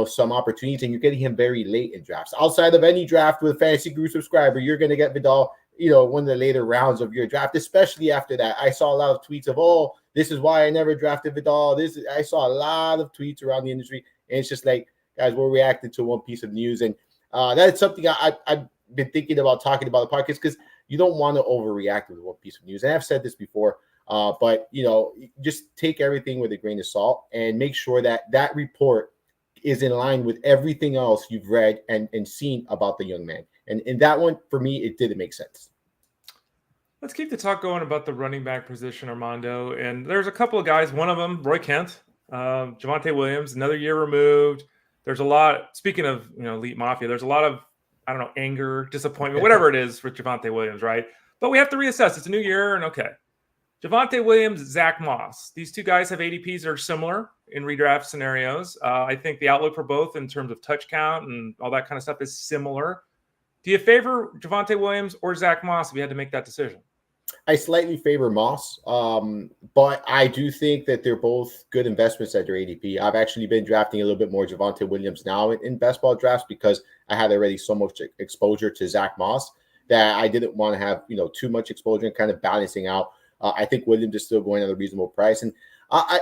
some opportunities, and you're getting him very late in drafts. Outside of any draft with a Fantasy Guru subscriber, you're going to get Vidal, one of the later rounds of your draft, especially after that. I saw a lot of tweets of, this is why I never drafted Vidal. I saw a lot of tweets around the industry, and it's just like, guys, we're reacting to one piece of news. And that's something I've been thinking about talking about the podcast, because you don't want to overreact with one piece of news. And I've said this before, but, just take everything with a grain of salt and make sure that report is in line with everything else you've read and seen about the young man. And in that one, for me, it didn't make sense. Let's keep the talk going about the running back position, Armando. And there's a couple of guys. One of them, Roy Kent, Javonte Williams, another year removed. There's a lot, speaking of, elite mafia, there's a lot of, anger, disappointment, whatever it is with Javonte Williams, right? But we have to reassess. It's a new year, and okay. Javonte Williams, Zach Moss. These two guys have ADPs that are similar in redraft scenarios. I think the outlook for both in terms of touch count and all that kind of stuff is similar. Do you favor Javonte Williams or Zach Moss if you had to make that decision? I slightly favor Moss, but I do think that they're both good investments at their ADP. I've actually been drafting a little bit more Javonte Williams now in best ball drafts because I had already so much exposure to Zach Moss that I didn't want to have too much exposure and kind of balancing out. I think Williams is still going at a reasonable price, and I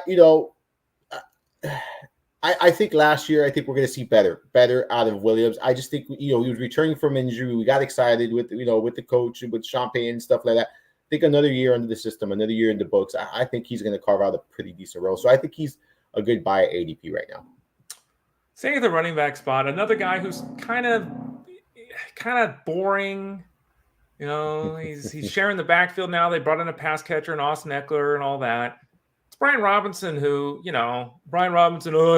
think last year, I think we're going to see better out of Williams. I just think, he was returning from injury. We got excited with the coach and with Champagne and stuff like that. I think another year under the system, another year in the books, I think he's going to carve out a pretty decent role. So I think he's a good buy at ADP right now. Staying at the running back spot, another guy who's kind of boring. He's sharing the backfield now. They brought in a pass catcher and Austin Ekeler and all that. It's Brian Robinson who, I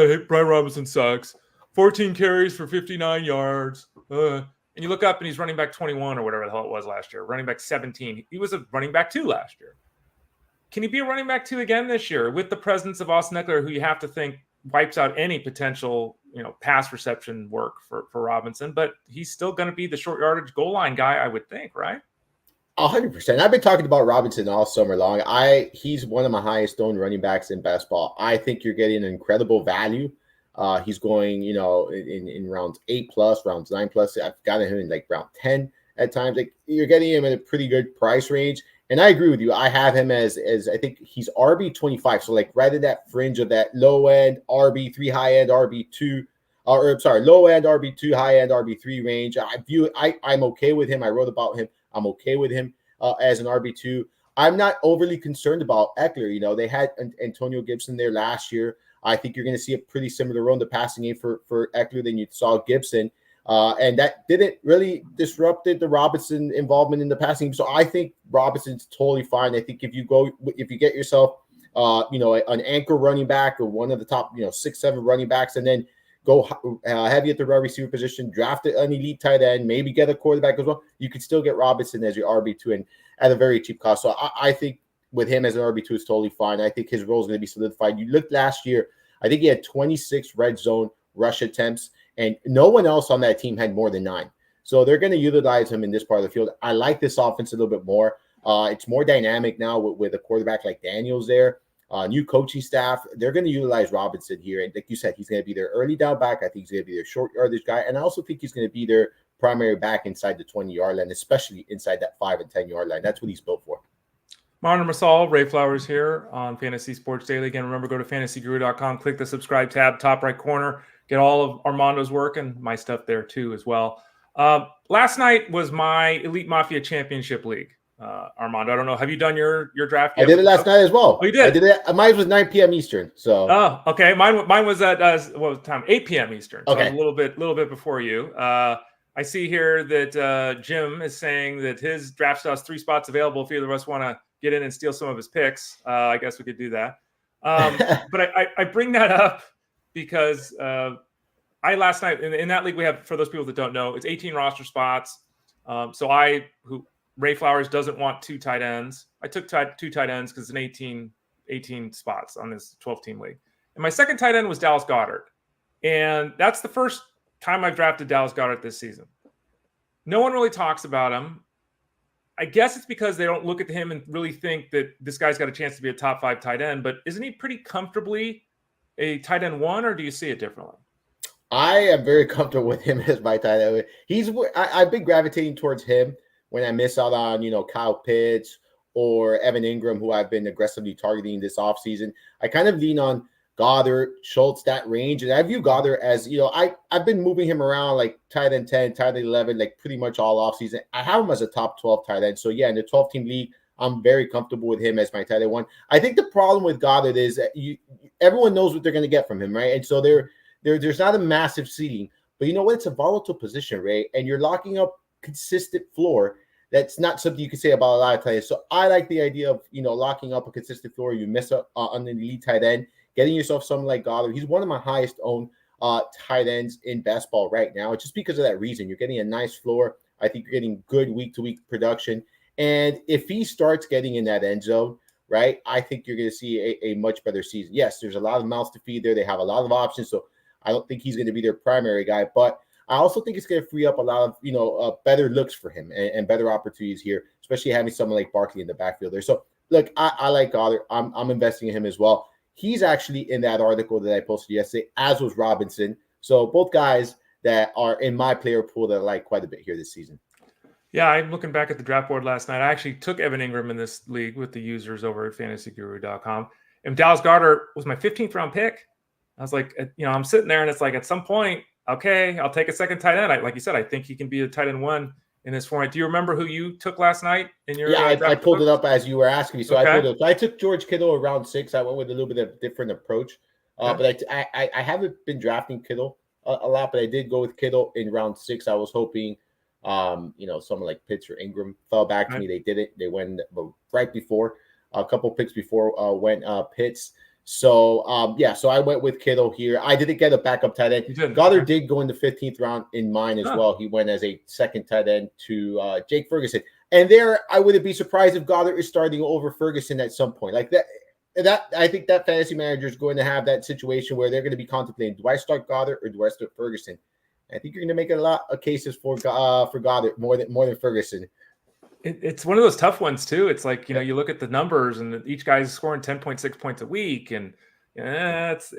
hate Brian Robinson sucks. 14 carries for 59 yards. And you look up and he's running back 21 or whatever the hell it was last year. Running back 17. He was a running back 2 last year. Can he be a running back 2 again this year with the presence of Austin Ekeler, who you have to think wipes out any potential, pass reception work for Robinson? But he's still going to be the short yardage goal line guy, I would think, right? 100%. I've been talking about Robinson all summer long. He's one of my highest owned running backs in best ball. I think you're getting incredible value. He's going, in rounds 8+, rounds 9+. I've gotten him in like round 10 at times. Like, you're getting him in a pretty good price range. And I agree with you. I have him as I think he's RB25. So like right at that fringe of that low end RB3, high end RB2, low end RB2, high end RB3 range. I'm okay with him. I wrote about him. I'm okay with him as an RB2. I'm not overly concerned about Ekeler. They had Antonio Gibson there last year. I think you're going to see a pretty similar role in the passing game for Ekeler than you saw Gibson. And that didn't really disrupted the Robinson involvement in the passing game. So I think Robinson's totally fine. I think if you get yourself, an anchor running back or one of the top, 6-7 running backs, and then go heavy at the wide receiver position, draft an elite tight end, maybe get a quarterback as well, you could still get Robinson as your RB2 and at a very cheap cost. So I think with him as an RB2 is totally fine. I think his role is going to be solidified. You looked last year, I think he had 26 red zone rush attempts, and no one else on that team had more than 9. So they're going to utilize him in this part of the field. I like this offense a little bit more. It's more dynamic now with a quarterback like Daniels there. New coaching staff, they're going to utilize Robinson here. And like you said, he's going to be their early down back. I think he's going to be their short yardage guy. And I also think he's going to be their primary back inside the 20-yard line, especially inside that 5 and 10-yard line. That's what he's built for. Martin Masal, Ray Flowers here on Fantasy Sports Daily. Again, remember, go to fantasyguru.com, click the subscribe tab, top right corner, get all of Armando's work and my stuff there too as well. Last night was my Elite Mafia Championship League. Armando, I don't know. Have you done your draft yet? I did it last night as well. Oh, you did? I did it. Mine was 9 p.m. Eastern. So. Oh, okay. Mine was at what was the time? 8 p.m. Eastern. So okay. A little bit before you. I see here that Jim is saying that his draft still has 3 spots available. If either of us want to get in and steal some of his picks, I guess we could do that. But I bring that up because I last night in that league we have, for those people that don't know, it's 18 roster spots. So Ray Flowers doesn't want 2 tight ends. I took 2 tight ends because it's an 18 spots on this 12-team league. And my second tight end was Dallas Goedert. And that's the first time I've drafted Dallas Goedert this season. No one really talks about him. I guess it's because they don't look at him and really think that this guy's got a chance to be a top 5 tight end. But isn't he pretty comfortably a tight end 1, or do you see it differently? I am very comfortable with him as my tight end. I've been gravitating towards him when I miss out on, Kyle Pitts or Evan Ingram, who I've been aggressively targeting this offseason. I kind of lean on Goedert, Schultz, that range. And I view Goedert as, I've been moving him around like tight end 10, tight end 11, like pretty much all offseason. I have him as a top 12 tight end. So, yeah, in the 12-team league, I'm very comfortable with him as my tight end 1. I think the problem with Goedert is that everyone knows what they're going to get from him, right? And so there's not a massive ceiling. But you know what? It's a volatile position, Ray, and you're locking up consistent floor. That's not something you can say about a lot of tight ends. So I like the idea of, locking up a consistent floor. You miss up on the elite tight end, getting yourself someone like Goedert. He's one of my highest owned tight ends in best ball right now. Just because of that reason, you're getting a nice floor. I think you're getting good week-to-week production. And if he starts getting in that end zone, right, I think you're going to see a much better season. Yes, there's a lot of mouths to feed there. They have a lot of options. So I don't think he's going to be their primary guy, but I also think it's going to free up a lot of, better looks for him and better opportunities here, especially having someone like Barkley in the backfield there. So, look, I like Goddard. I'm investing in him as well. He's actually in that article that I posted yesterday, as was Robinson. So both guys that are in my player pool that I like quite a bit here this season. Yeah, I'm looking back at the draft board last night. I actually took Evan Ingram in this league with the users over at fantasyguru.com. And Dallas Goedert was my 15th round pick. I was like, I'm sitting there and it's like at some point, okay, I'll take a second tight end. Like you said, I think he can be a tight end 1 in this format. Do you remember who you took last night in your I pulled it up as you were asking me. So okay. I pulled it up. So I took George Kittle around 6. I went with a little bit of a different approach. Okay. But I haven't been drafting Kittle a lot, but I did go with Kittle in round 6. I was hoping someone like Pitts or Ingram fell back to me. They did it. They went right before, a couple picks before went Pitts. So so I went with Kittle here. I didn't get a backup tight end. Goddard did go in the 15th round in mine as well. He went as a second tight end to Jake Ferguson. And there, I wouldn't be surprised if Goddard is starting over Ferguson at some point. Like that, I think that fantasy manager is going to have that situation where they're going to be contemplating: do I start Goddard or do I start Ferguson? I think you're going to make a lot of cases for Goddard more than Ferguson. It's one of those tough ones too. It's like, you look at the numbers and each guy's scoring 10.6 points a week, and it's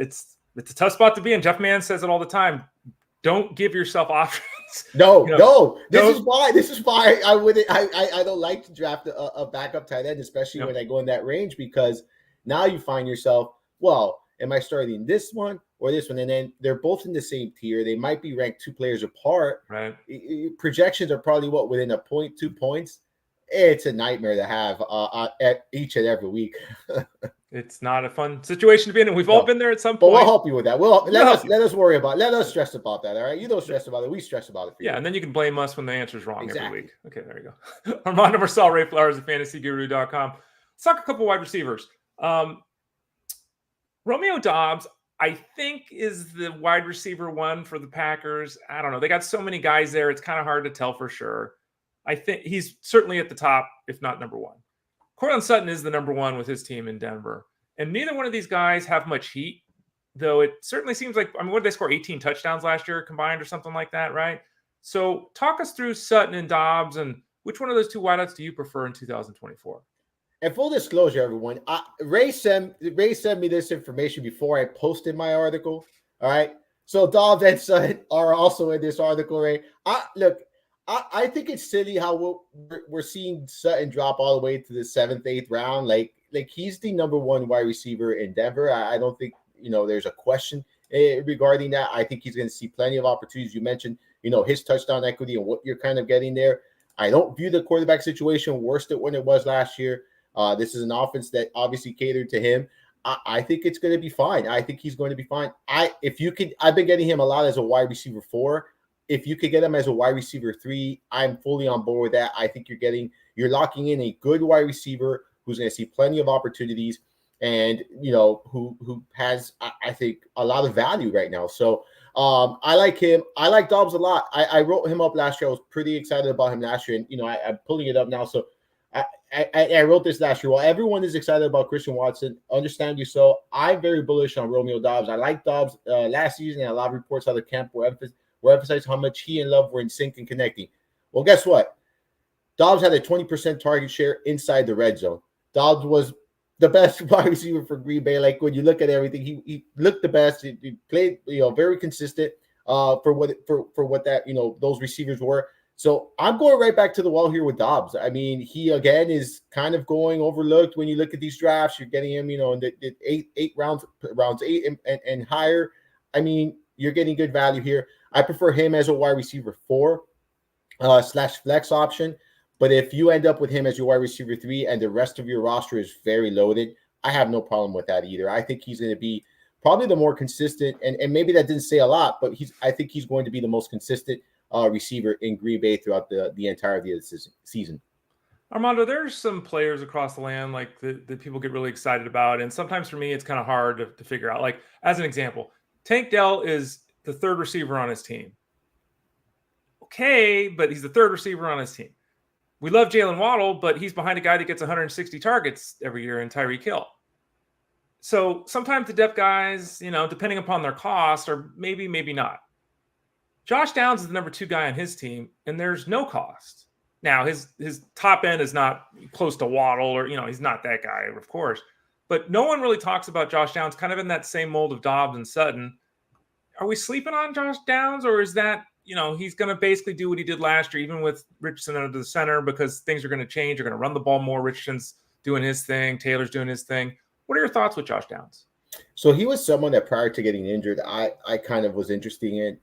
a tough spot to be in. Jeff Mann says it all the time. Don't give yourself options. No. This is why I wouldn't. I don't like to draft a backup tight end, especially when I go in that range, because now you find yourself, well, am I starting this one or this one? And then they're both in the same tier. They might be ranked 2 players apart. Right. Projections are probably within a point, 2 points. It's a nightmare to have at each and every week. It's not a fun situation to be in, and we've all been there at some point. But we'll help you with that. Let us stress about that. All right, you don't stress about it. We stress about it. And then you can blame us when the answer is wrong every week. Okay, there you go. Armando Marcel, Ray Flowers at fantasyguru.com. Let's talk a couple wide receivers. Romeo Doubs, I think, is the wide receiver 1 for the Packers. I don't know. They got so many guys there. It's kind of hard to tell for sure. I think he's certainly at the top, if not number 1. Courtland Sutton is the number 1 with his team in Denver. And neither one of these guys have much heat, though it certainly seems like, what did they score? 18 touchdowns last year combined or something like that, right? So talk us through Sutton and Doubs, and which one of those 2 wideouts do you prefer in 2024? And full disclosure, everyone, Ray sent me this information before I posted my article. All right. So Doubs and Sutton are also in this article, Ray. I think it's silly how we're seeing Sutton drop all the way to the 7th, 8th round. Like he's the number 1 wide receiver in Denver. I don't think, there's a question regarding that. I think he's going to see plenty of opportunities. You mentioned, his touchdown equity and what you're kind of getting there. I don't view the quarterback situation worse than when it was last year. This is an offense that obviously catered to him. I think it's going to be fine. I think he's going to be fine. I've been getting him a lot as a wide receiver 4. If you could get him as a wide receiver 3, I'm fully on board with that. I think you're locking in a good wide receiver who's going to see plenty of opportunities and, who has, I think, a lot of value right now. So I like him. I like Doubs a lot. I wrote him up last year. I was pretty excited about him last year. And, I'm pulling it up now. So I wrote this last year. While everyone is excited about Christian Watson, understandably so, I'm very bullish on Romeo Doubs. I like Doubs last season, and a lot of reports out of camp were emphasizing how much he and Love were in sync and connecting. Well, guess what? Doubs had a 20% target share inside the red zone. Doubs was the best wide receiver for Green Bay. Like, when you look at everything, he looked the best. He played, very consistent for what that, those receivers were. So I'm going right back to the well here with Doubs. I mean, he, again, is kind of going overlooked when you look at these drafts. You're getting him, in the eight rounds 8 and higher. I mean, you're getting good value here. I prefer him as a wide receiver 4 / flex option. But if you end up with him as your wide receiver 3 and the rest of your roster is very loaded, I have no problem with that either. I think he's going to be probably the more consistent, and maybe that didn't say a lot, but I think he's going to be the most consistent receiver in Green Bay throughout the entirety of the season. Armando, there's some players across the land like that people get really excited about, and sometimes for me it's kind of hard to figure out. Like, as an example, Tank Dell is the 3rd receiver on his team. Okay, but he's the 3rd receiver on his team. We love Jalen Waddle, but he's behind a guy that gets 160 targets every year in Tyreek Hill. So sometimes the depth guys, depending upon their cost, are maybe not. Josh Downs is the number 2 guy on his team, and there's no cost. Now, his top end is not close to Waddle, or, he's not that guy, of course. But no one really talks about Josh Downs, kind of in that same mold of Doubs and Sutton. Are we sleeping on Josh Downs, or is that, he's going to basically do what he did last year, even with Richardson under the center, because things are going to change. You're going to run the ball more. Richardson's doing his thing. Taylor's doing his thing. What are your thoughts with Josh Downs? So he was someone that prior to getting injured, I kind of was interested in.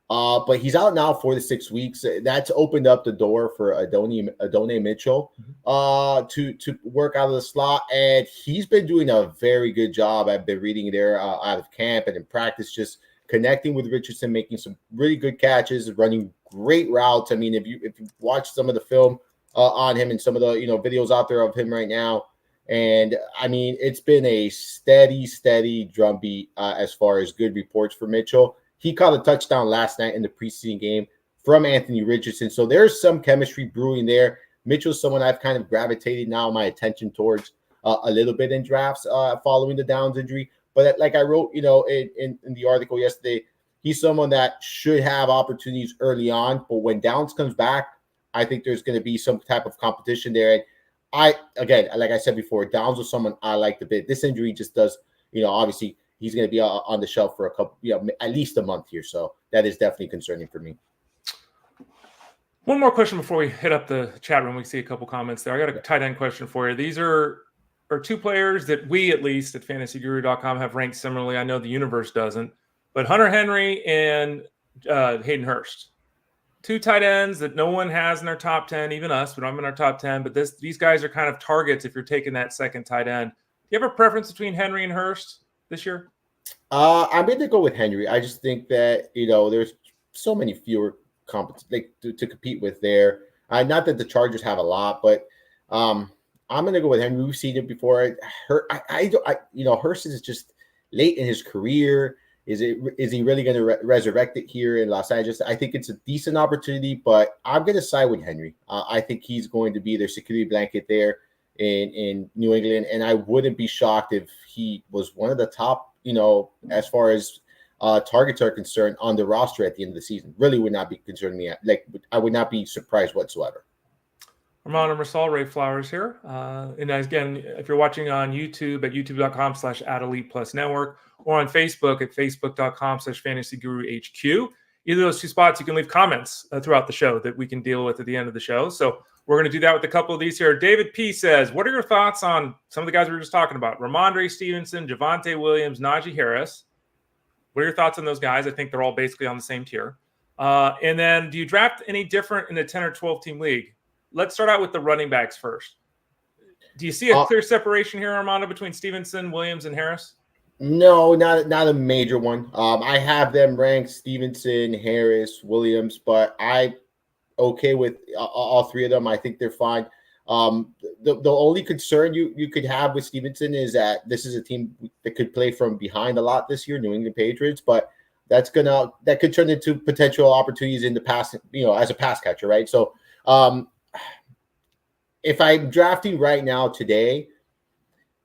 But he's out now 4 to 6 weeks. That's opened up the door for Adonai Mitchell to work out of the slot, and he's been doing a very good job. I've been reading there out of camp and in practice, just connecting with Richardson, making some really good catches, running great routes. I mean, if you watch some of the film on him and some of the videos out there of him right now. And I mean, it's been a steady drumbeat as far as good reports for Mitchell. He caught a touchdown last night in the preseason game from Anthony Richardson. So there's some chemistry brewing there. Mitchell's someone I've kind of gravitated now my attention towards a little bit in drafts following the Downs injury. But like I wrote, in the article yesterday, he's someone that should have opportunities early on. But when Downs comes back, I think there's going to be some type of competition there. And again, like I said before, Downs was someone I liked a bit. This injury just does, obviously he's going to be on the shelf for a couple, at least a month here. So that is definitely concerning for me. One more question before we hit up the chat room. We see a couple comments there. I got a tight end question for you. These are 2 players that we, at least at fantasyguru.com, have ranked similarly. I know the universe doesn't, but Hunter Henry and Hayden Hurst. 2 tight ends that no one has in their top 10, even us. We don't have in our top 10, but these guys are kind of targets if you're taking that second tight end. Do you have a preference between Henry and Hurst this year? I'm going to go with Henry. I just think that, there's so many fewer to compete with there. Not that the Chargers have a lot, but I'm going to go with Henry. We've seen it before. Hurst is just late in his career. Is he really going to resurrect it here in Los Angeles? I think it's a decent opportunity, but I'm going to side with Henry. I think he's going to be their security blanket there in New England, and I wouldn't be shocked if he was one of the top, as far as targets are concerned on the roster at the end of the season. Really would not be concerning me. I would not be surprised whatsoever. Ramon and Marsal, Ray Flowers here. And again, if you're watching on YouTube at youtube.com/@ElitePlusNetwork or on Facebook at facebook.com/FantasyGuruHQ, either of those 2 spots, you can leave comments throughout the show that we can deal with at the end of the show. So we're going to do that with a couple of these here. David P. says, what are your thoughts on some of the guys we were just talking about? Ramondre Stevenson, Javonte Williams, Najee Harris. What are your thoughts on those guys? I think they're all basically on the same tier. And then do you draft any different in a 10 or 12 team league? Let's start out with the running backs first. Do you see a clear separation here, Armando, between Stevenson, Williams, and Harris? No, not a major one. I have them ranked Stevenson, Harris, Williams, but I'm okay with all 3 of them. I think they're fine. The only concern you could have with Stevenson is that this is a team that could play from behind a lot this year, New England Patriots, but that could turn into potential opportunities in the pass, as a pass catcher, right? So, if I'm drafting right now today,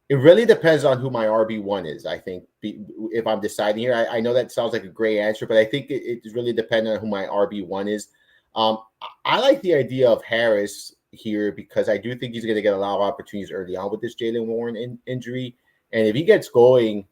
it really depends on who my RB1 is. I think if I'm deciding here, I know that sounds like a gray answer, but I think it really depends on who my RB1 is. I like the idea of Harris here because I do think he's going to get a lot of opportunities early on with this Jaylen Warren injury. And if he gets going,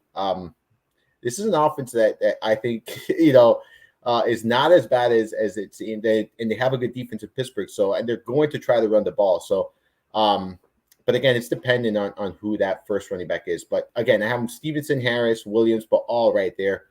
this is an offense that I think, is not as bad as it seemed. And they have a good defense in Pittsburgh. So, and they're going to try to run the ball. So, but again, it's dependent on who that first running back is. But again, I have Stevenson, Harris, Williams, but all right there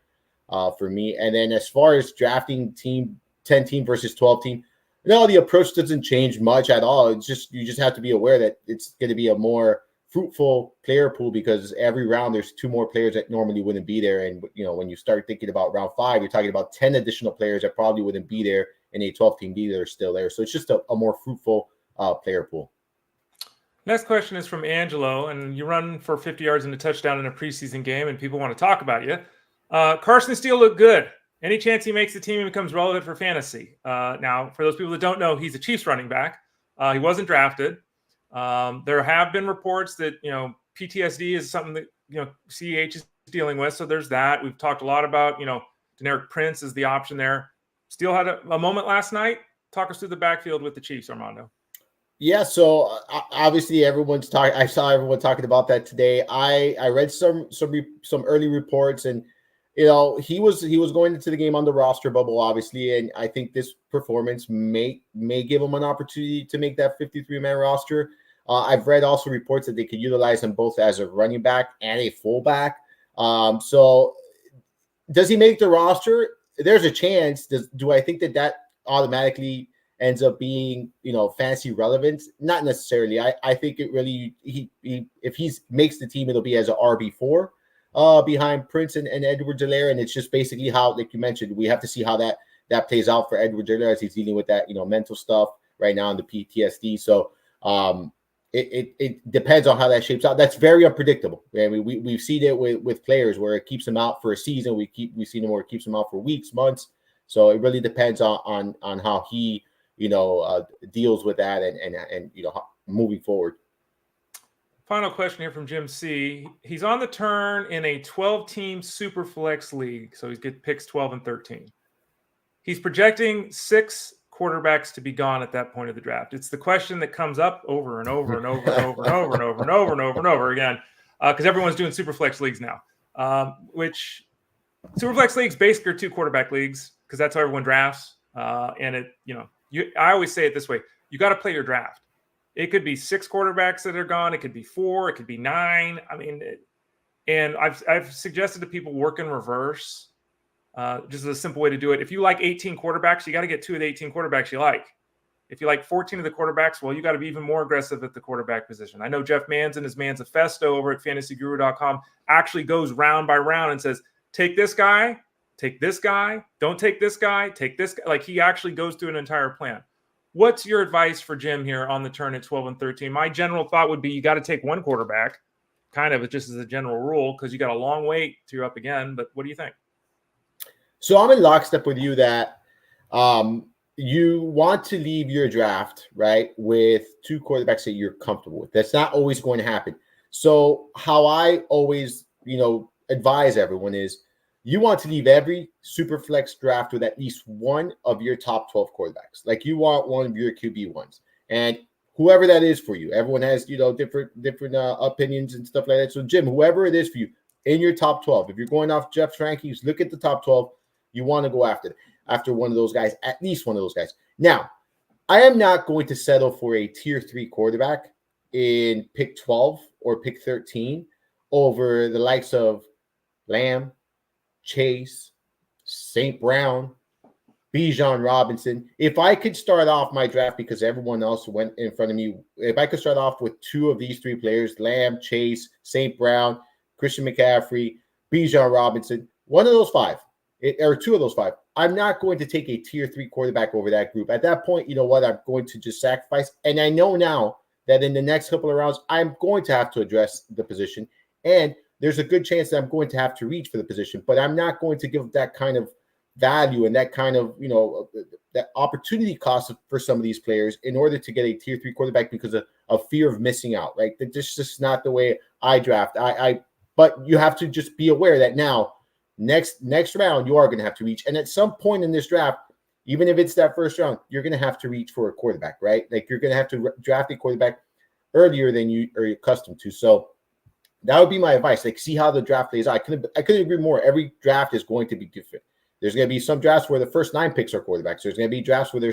for me. And then as far as drafting 10 team versus 12 team, no, the approach doesn't change much at all. It's just, you just have to be aware that it's going to be a more fruitful player pool because every round there's 2 more players that normally wouldn't be there. And, when you start thinking about round 5, you're talking about 10 additional players that probably wouldn't be there in a 12 team league that are still there. So it's just a more fruitful player pool. Next question is from Angelo, and you run for 50 yards and a touchdown in a preseason game, and people want to talk about you. Carson Steele looked good. Any chance he makes the team and becomes relevant for fantasy? Now, for those people that don't know, he's a Chiefs running back. He wasn't drafted. There have been reports that, PTSD is something that, CEH is dealing with. So there's that. We've talked a lot about, Deneric Prince is the option there. Steele had a moment last night. Talk us through the backfield with the Chiefs, Armando. Yeah, so obviously everyone's talking. I saw everyone talking about that today. I read some early reports, and he was going into the game on the roster bubble, obviously, and I think this performance may give him an opportunity to make that 53-man roster. I've read also reports that they could utilize him both as a running back and a fullback. So does he make the roster? There's a chance. Do I think that automatically ends up being, fantasy relevant? Not necessarily. I think it really, if he makes the team, it'll be as an RB4 behind Prince and Edwards-Helaire. And it's just basically how, like you mentioned, we have to see how that plays out for Edwards-Helaire as he's dealing with that, mental stuff right now in the PTSD. So it depends on how that shapes out. That's very unpredictable. I mean, we've seen it with players where it keeps them out for a season. We've seen it where it keeps them out for weeks, months. So it really depends on how he, deals with that and moving forward. Final question here from Jim C. He's on the turn in a 12-team super flex league, so he's get picks 12 and 13. He's projecting 6 quarterbacks to be gone at that point of the draft. It's the question that comes up over and over and over and over and over and over and over and over and over again, because everyone's doing super flex leagues now, which super flex leagues basically are 2 quarterback leagues because that's how everyone drafts. And I always say it this way: you got to play your draft. It could be 6 quarterbacks that are gone. It could be 4. It could be 9. I mean, and I've suggested to people work in reverse, just as a simple way to do it. If you like 18 quarterbacks, you got to get 2 of the 18 quarterbacks you like. If you like 14 of the quarterbacks, well, you got to be even more aggressive at the quarterback position. I know Jeff Manzin, his Manzifesto over at fantasyguru.com, actually goes round by round and says, take this guy, don't take this guy, take this guy. Like, he actually goes through an entire plan. What's your advice for Jim here on the turn at 12 and 13? My general thought would be you got to take 1 quarterback, kind of just as a general rule, because you got a long wait till you're up again. But what do you think? So I'm in lockstep with you that you want to leave your draft, right, with 2 quarterbacks that you're comfortable with. That's not always going to happen. So how I always, advise everyone is you want to leave every super flex draft with at least 1 of your top 12 quarterbacks. Like, you want 1 of your QB ones, and whoever that is for you. Everyone has, different opinions and stuff like that. So Jim, whoever it is for you in your top 12, if you're going off Jeff's rankings, look at the top 12. You want to go after one of those guys, at least one of those guys. Now, I am not going to settle for a tier 3 quarterback in pick 12 or pick 13 over the likes of Lamb, Chase, St. Brown, Bijan Robinson. If I could start off my draft, because everyone else went in front of me, if I could start off with 2 of these 3 players, Lamb, Chase, St. Brown, Christian McCaffrey, Bijan Robinson, one of those 5, or 2 of those 5, I'm not going to take a tier 3 quarterback over that group. At that point, you know what? I'm going to just sacrifice. And I know now that in the next couple of rounds, I'm going to have to address the position. And there's a good chance that I'm going to have to reach for the position, but I'm not going to give that kind of value and that kind of, that opportunity cost for some of these players in order to get a tier 3 quarterback because of fear of missing out, right? That's just not the way I draft. But you have to just be aware that now, next round, you are going to have to reach. And at some point in this draft, even if it's that first round, you're going to have to reach for a quarterback, right? Like, you're going to have to draft a quarterback earlier than you are accustomed to. So that would be my advice. Like, see how the draft plays out. I couldn't agree more. Every draft is going to be different. There's going to be some drafts where the first 9 picks are quarterbacks. There's going to be drafts where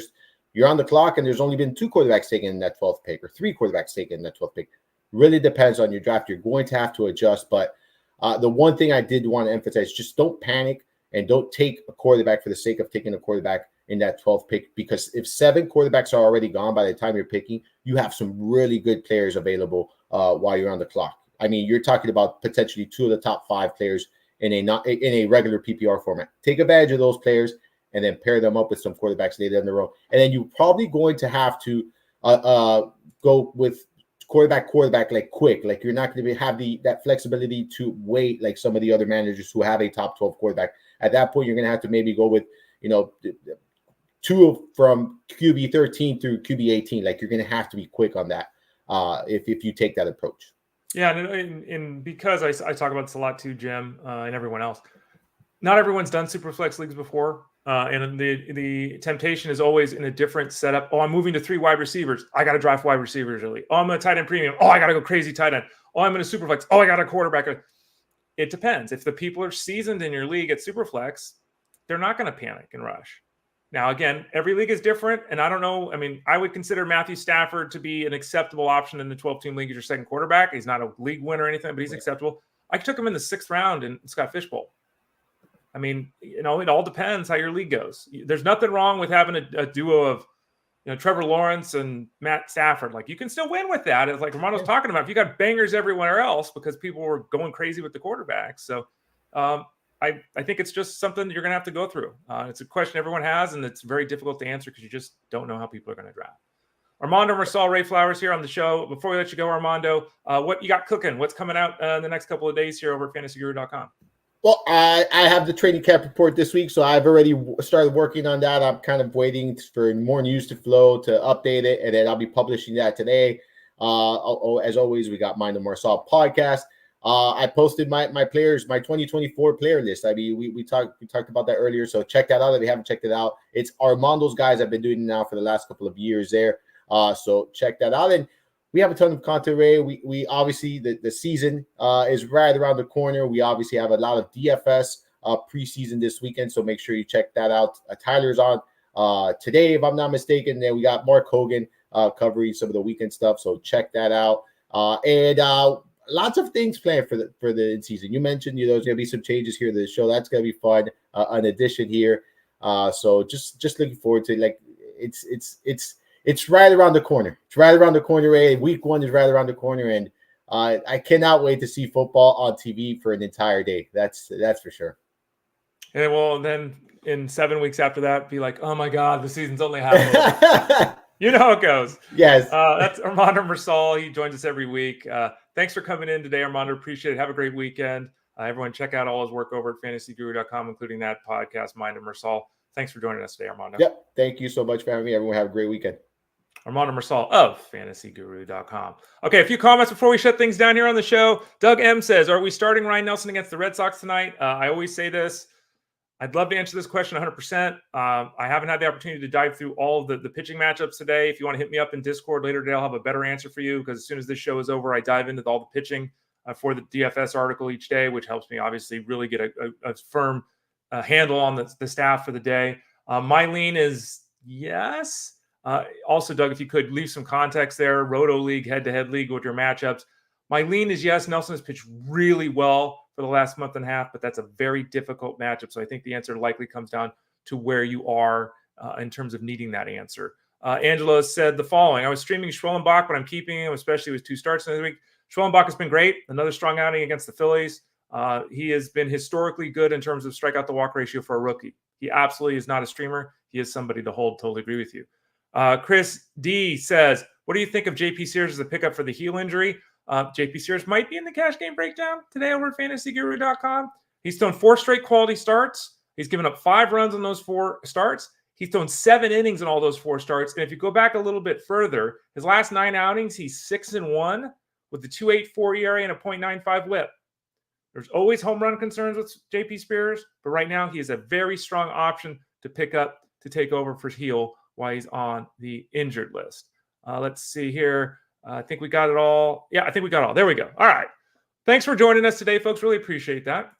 you're on the clock and there's only been 2 quarterbacks taken in that 12th pick or 3 quarterbacks taken in that 12th pick. Really depends on your draft. You're going to have to adjust. But the one thing I did want to emphasize, just don't panic and don't take a quarterback for the sake of taking a quarterback in that 12th pick, because if 7 quarterbacks are already gone by the time you're picking, you have some really good players available while you're on the clock. I mean, you're talking about potentially 2 of the top 5 players in a regular PPR format. Take advantage of those players and then pair them up with some quarterbacks later in the row. And then you're probably going to have to go with quarterback like quick. Like, you're not going to have that flexibility to wait like some of the other managers who have a top 12 quarterback. At that point, you're going to have to maybe go with 2 from QB 13 through QB 18. Like, you're going to have to be quick on that if you take that approach. Yeah, and because I talk about this a lot too, Jim, and everyone else, not everyone's done super flex leagues before. And the temptation is always in a different setup. Oh, I'm moving to 3 wide receivers. I got to draft wide receivers early. Oh, I'm a tight end premium. Oh, I got to go crazy tight end. Oh, I'm in a super flex. Oh, I got a quarterback. It depends. If the people are seasoned in your league at super flex, they're not going to panic and rush. Now, again, every league is different. And I don't know. I mean, I would consider Matthew Stafford to be an acceptable option in the 12-team league as your second quarterback. He's not a league winner or anything, but he's acceptable. I took him in the 6th round in Scott Fishbowl. I mean, it all depends how your league goes. There's nothing wrong with having a duo of, Trevor Lawrence and Matt Stafford. Like, you can still win with that. It's like Romano's talking about. If you got bangers everywhere else because people were going crazy with the quarterbacks. So I think it's just something you're going to have to go through. It's a question everyone has, and it's very difficult to answer because you just don't know how people are going to draft. Armando Marsal, Ray Flowers here on the show. Before we let you go, Armando, what you got cooking? What's coming out in the next couple of days here over at fantasyguru.com? Well, I have the training camp report this week, so I've already started working on that. I'm kind of waiting for more news to flow to update it, and then I'll be publishing that today. As always, we got Mind of Marsal podcast. I posted my players, my 2024 player list. I mean, we talked about that earlier, so check that out if you haven't checked it out. It's Armando's guys. I've been doing it now for the last couple of years there. So check that out. And we have a ton of content, Ray. We obviously, the season is right around the corner. We obviously have a lot of DFS preseason this weekend, so make sure you check that out. Tyler's on today, if I'm not mistaken. Then we got Mark Hogan covering some of the weekend stuff, so check that out. And lots of things planned for the season. You mentioned, there's going to be some changes here to the show. That's going to be fun. An addition here. So just looking forward to it. Like, it's right around the corner. It's right around the corner, Ray. Week 1 is right around the corner, and I cannot wait to see football on TV for an entire day. That's for sure. And well, then in 7 weeks after that, be like, oh my God, the season's only half. You know how it goes. Yes. That's Armando Marsal. He joins us every week. Thanks for coming in today, Armando. Appreciate it. Have a great weekend. Everyone, check out all his work over at fantasyguru.com, including that podcast, Mind of Marsal. Thanks for joining us today, Armando. Yep. Thank you so much for having me. Everyone, have a great weekend. Armando Marsal of fantasyguru.com. Okay, a few comments before we shut things down here on the show. Doug M says, are we starting Ryan Nelson against the Red Sox tonight? I always say this. I'd love to answer this question 100%. I haven't had the opportunity to dive through all of the pitching matchups today. If you want to hit me up in Discord later today, I'll have a better answer for you, because as soon as this show is over, I dive into all the pitching for the DFS article each day, which helps me obviously really get a firm handle on the staff for the day. My lean is yes. Also, Doug, if you could leave some context there, Roto League, head-to-head league with your matchups. My lean is yes, Nelson has pitched really well for the last month and a half, but that's a very difficult matchup. So I think the answer likely comes down to where you are in terms of needing that answer. Angela said the following: I was streaming Schwellenbach, but I'm keeping him, especially with 2 starts this week. Schwellenbach has been great. Another strong outing against the Phillies. He has been historically good in terms of strikeout to walk ratio for a rookie. He absolutely is not a streamer. He is somebody to hold. Totally agree with you. Chris D says, what do you think of JP Sears as a pickup for the heel injury? JP Sears might be in the cash game breakdown today over at fantasyguru.com. He's thrown 4 straight quality starts. He's given up 5 runs on those 4 starts. He's thrown 7 innings in all those 4 starts. And if you go back a little bit further, his last 9 outings, he's 6-1 with a 2.84 ERA and a 0.95 WHIP. There's always home run concerns with JP Sears, but right now he is a very strong option to pick up to take over for heel while he's on the injured list. Let's see here. I think we got it all. Yeah, I think we got it all. There we go. All right. Thanks for joining us today, folks. Really appreciate that.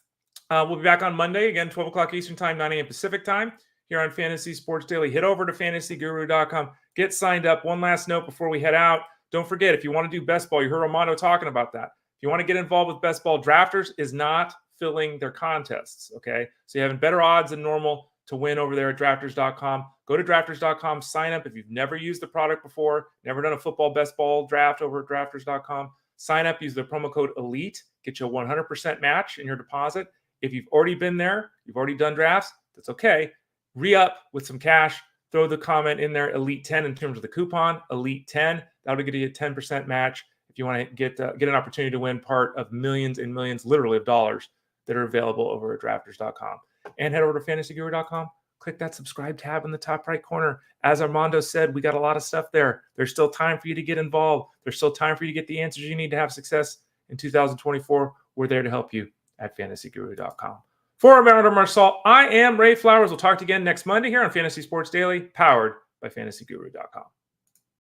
We'll be back on Monday, again, 12 o'clock Eastern Time, 9 a.m. Pacific Time here on Fantasy Sports Daily. Head over to fantasyguru.com. Get signed up. One last note before we head out. Don't forget, if you want to do best ball, you heard Romano talking about that. If you want to get involved with best ball, Drafters is not filling their contests, okay? So you're having better odds than normal to win over there at drafters.com. Go to drafters.com, sign up. If you've never used the product before, never done a football best ball draft over at drafters.com, sign up, use the promo code ELITE, get you a 100% match in your deposit. If you've already been there, you've already done drafts, that's okay. Re-up with some cash, throw the comment in there, ELITE10 in terms of the coupon, ELITE10. That'll get you a 10% match if you want to get an opportunity to win part of millions and millions, literally, of dollars that are available over at drafters.com. And head over to fantasyguru.com. Click that subscribe tab in the top right corner. As Armando said, we got a lot of stuff there. There's still time for you to get involved. There's still time for you to get the answers you need to have success in 2024. We're there to help you at fantasyguru.com. For Fernando Marsal, I am Ray Flowers. We'll talk to you again next Monday here on Fantasy Sports Daily, powered by fantasyguru.com.